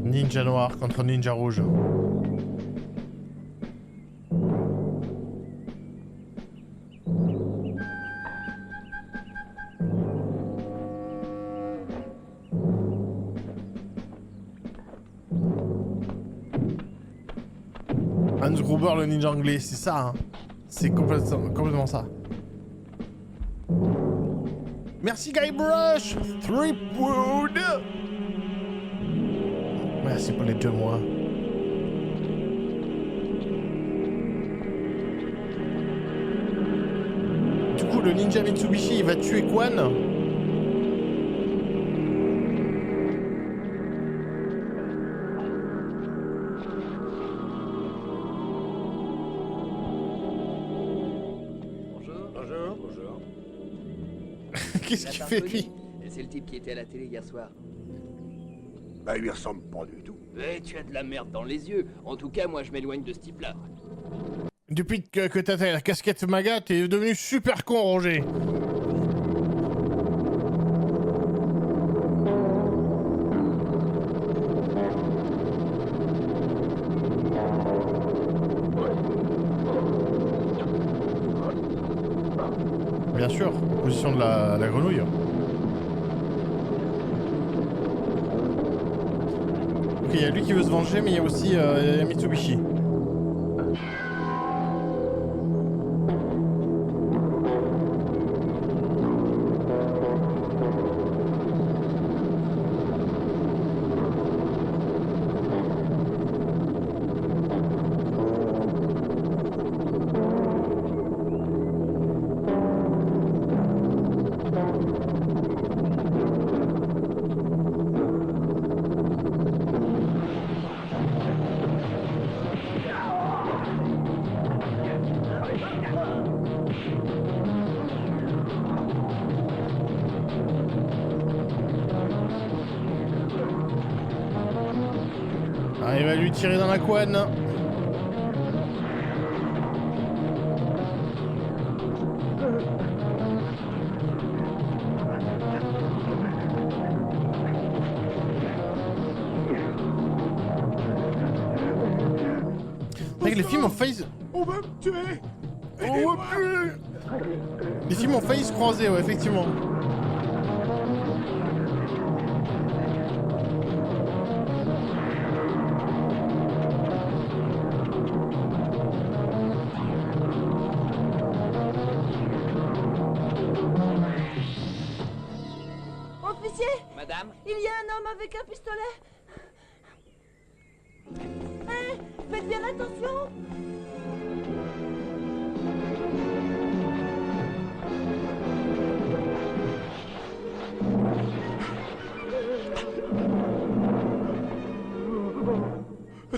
Ninja noir contre ninja rouge. Hans Gruber, le ninja anglais, c'est ça, hein. C'est complètement ça. Merci Guybrush, Threepwood. Merci pour les 2 mois. Du coup, le ninja Mitsubishi, il va tuer Quan. Qu'est-ce qu'il fait, lui? C'est le type qui était à la télé hier soir. Bah, il lui ressemble pas du tout. Eh, tu as de la merde dans les yeux. En tout cas, moi, je m'éloigne de ce type-là. Depuis que t'as la casquette Maga, t'es devenu super con, Roger. Bien sûr, position de la grenouille. Ok, il y a lui qui veut se venger, mais il y a aussi Mitsubishi. Ah, il va lui tirer dans la couenne. Les films ont failli... On va me tuer. On va me tuer. Les films ont failli se croiser, ouais, effectivement. Officier! Madame? Il y a un homme avec un pistolet! Hé! Faites bien attention!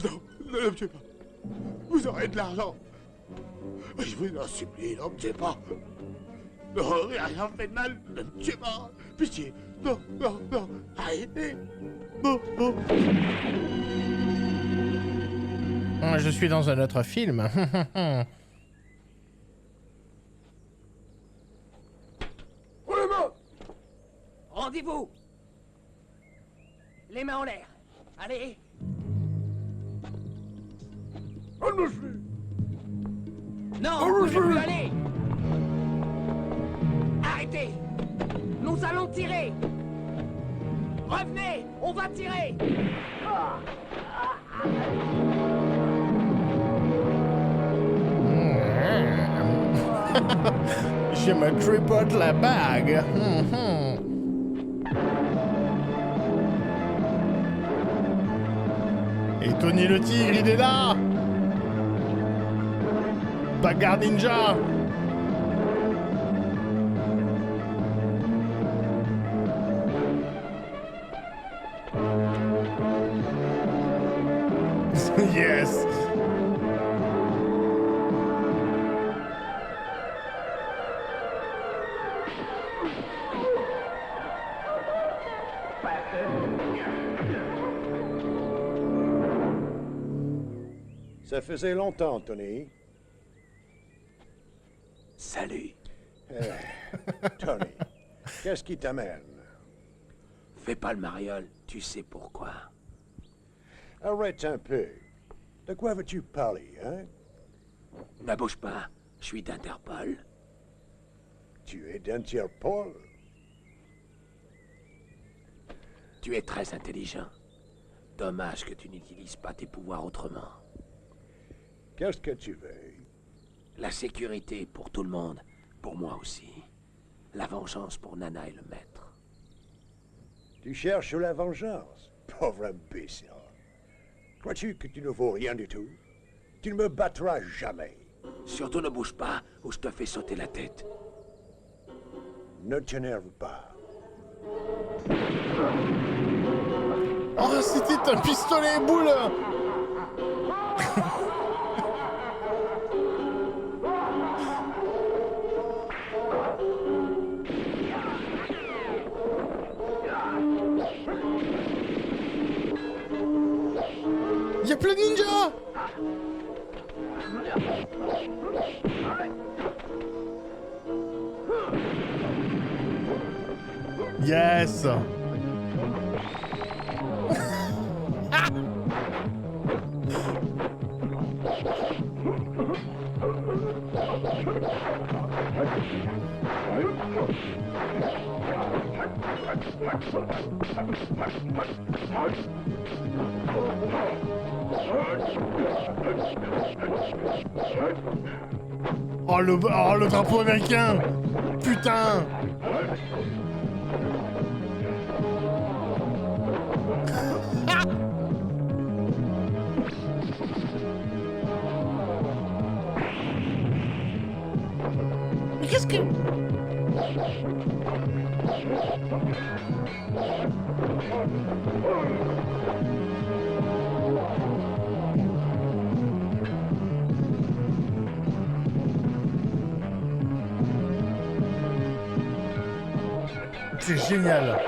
Non, ne me tuez pas. Vous aurez de l'argent. Je vous en supplie, ne me tuez pas. Non, rien fait de mal, ne me tuez pas. Pitié, non, non, non, arrêtez. Non, non. Je suis dans un autre film. Rendez-vous. Les mains en l'air. Allez. Non, vous ne pouvez plus aller. Arrêtez. Nous allons tirer. Revenez, on va tirer. Je me tripote la bague. Et Tony le tigre, il est là. Bagarre ninja. Yes. Ça faisait longtemps, Tony. Salut. Tony, qu'est-ce qui t'amène? Fais pas le mariole, tu sais pourquoi. Arrête un peu. De quoi veux-tu parler, hein? Ne bouge pas, je suis d'Interpol. Tu es d'Interpol? Tu es très intelligent. Dommage que tu n'utilises pas tes pouvoirs autrement. Qu'est-ce que tu veux? La sécurité pour tout le monde, pour moi aussi. La vengeance pour Nana et le maître. Tu cherches la vengeance, pauvre imbécile. Crois-tu que tu ne vaux rien du tout? Tu ne me battras jamais. Surtout ne bouge pas ou je te fais sauter la tête. Ne t'énerve pas. Oh, c'était un pistolet boule. Il y a plein de ninjas. Yes. Oh le drapeau américain. Putain. Mais qu'est-ce que... C'est génial.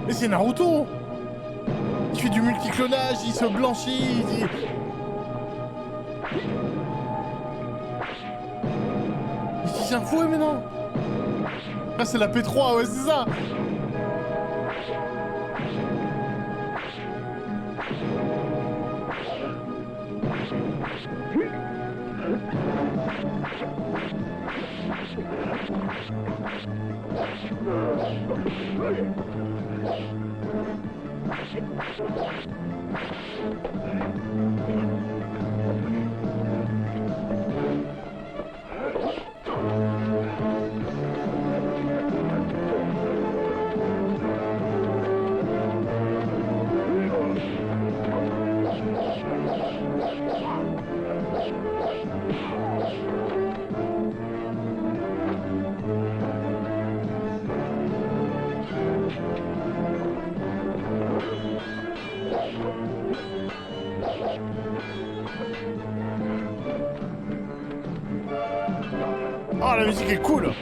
Mais c'est Naruto. Il fait du multiclonage, il se blanchit, c'est un fouet, mais non. Ah, c'est la P3, ouais, c'est ça. la musique est cool.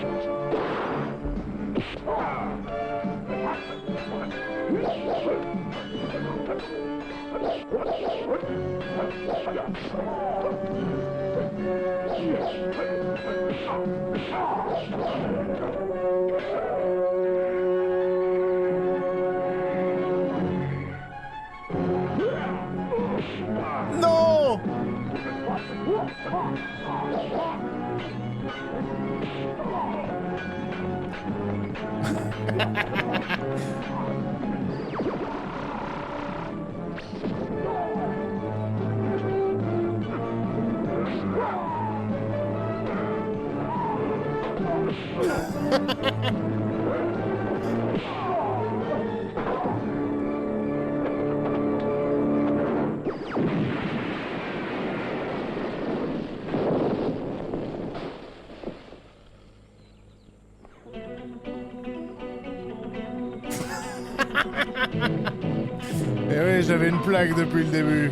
Non. Et oui, j'avais une plaque depuis le début.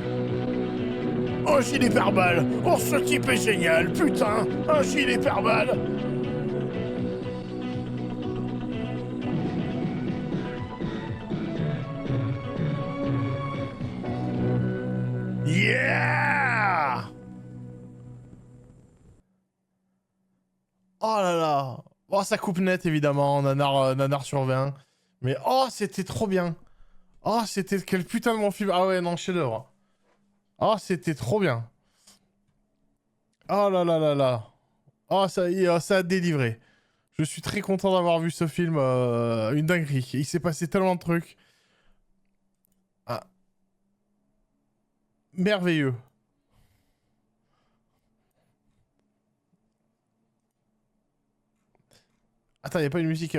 Un gilet pare-balles. Oh, ce type est génial, putain. Un gilet pare-balles. Yeah! Oh là là. Oh, ça coupe net, évidemment. Nanar sur 20. Mais oh, c'était trop bien. Oh, c'était quel putain de bon film. Ah ouais, non, chef-d'œuvre. Oh, c'était trop bien. Oh là là là là. Oh, ça a délivré. Je suis très content d'avoir vu ce film. Une dinguerie. Il s'est passé tellement de trucs. Ah. Merveilleux. Attends, il n'y a pas une musique...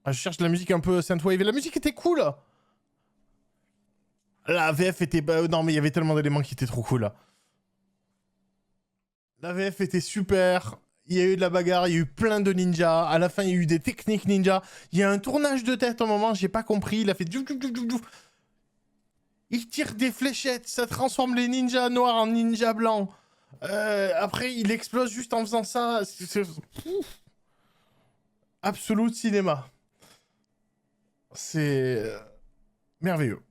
Ah, je cherche de la musique un peu synthwave. Et la musique était cool. La VF était... non, mais il y avait tellement d'éléments qui étaient trop cool. La VF était super. Il y a eu de la bagarre, il y a eu plein de ninjas. À la fin, il y a eu des techniques ninja. Il y a un tournage de tête au moment, j'ai pas compris. Il a fait... Il tire des fléchettes, ça transforme les ninjas noirs en ninjas blancs. Après, il explose juste en faisant ça. Absolute cinéma. C'est merveilleux.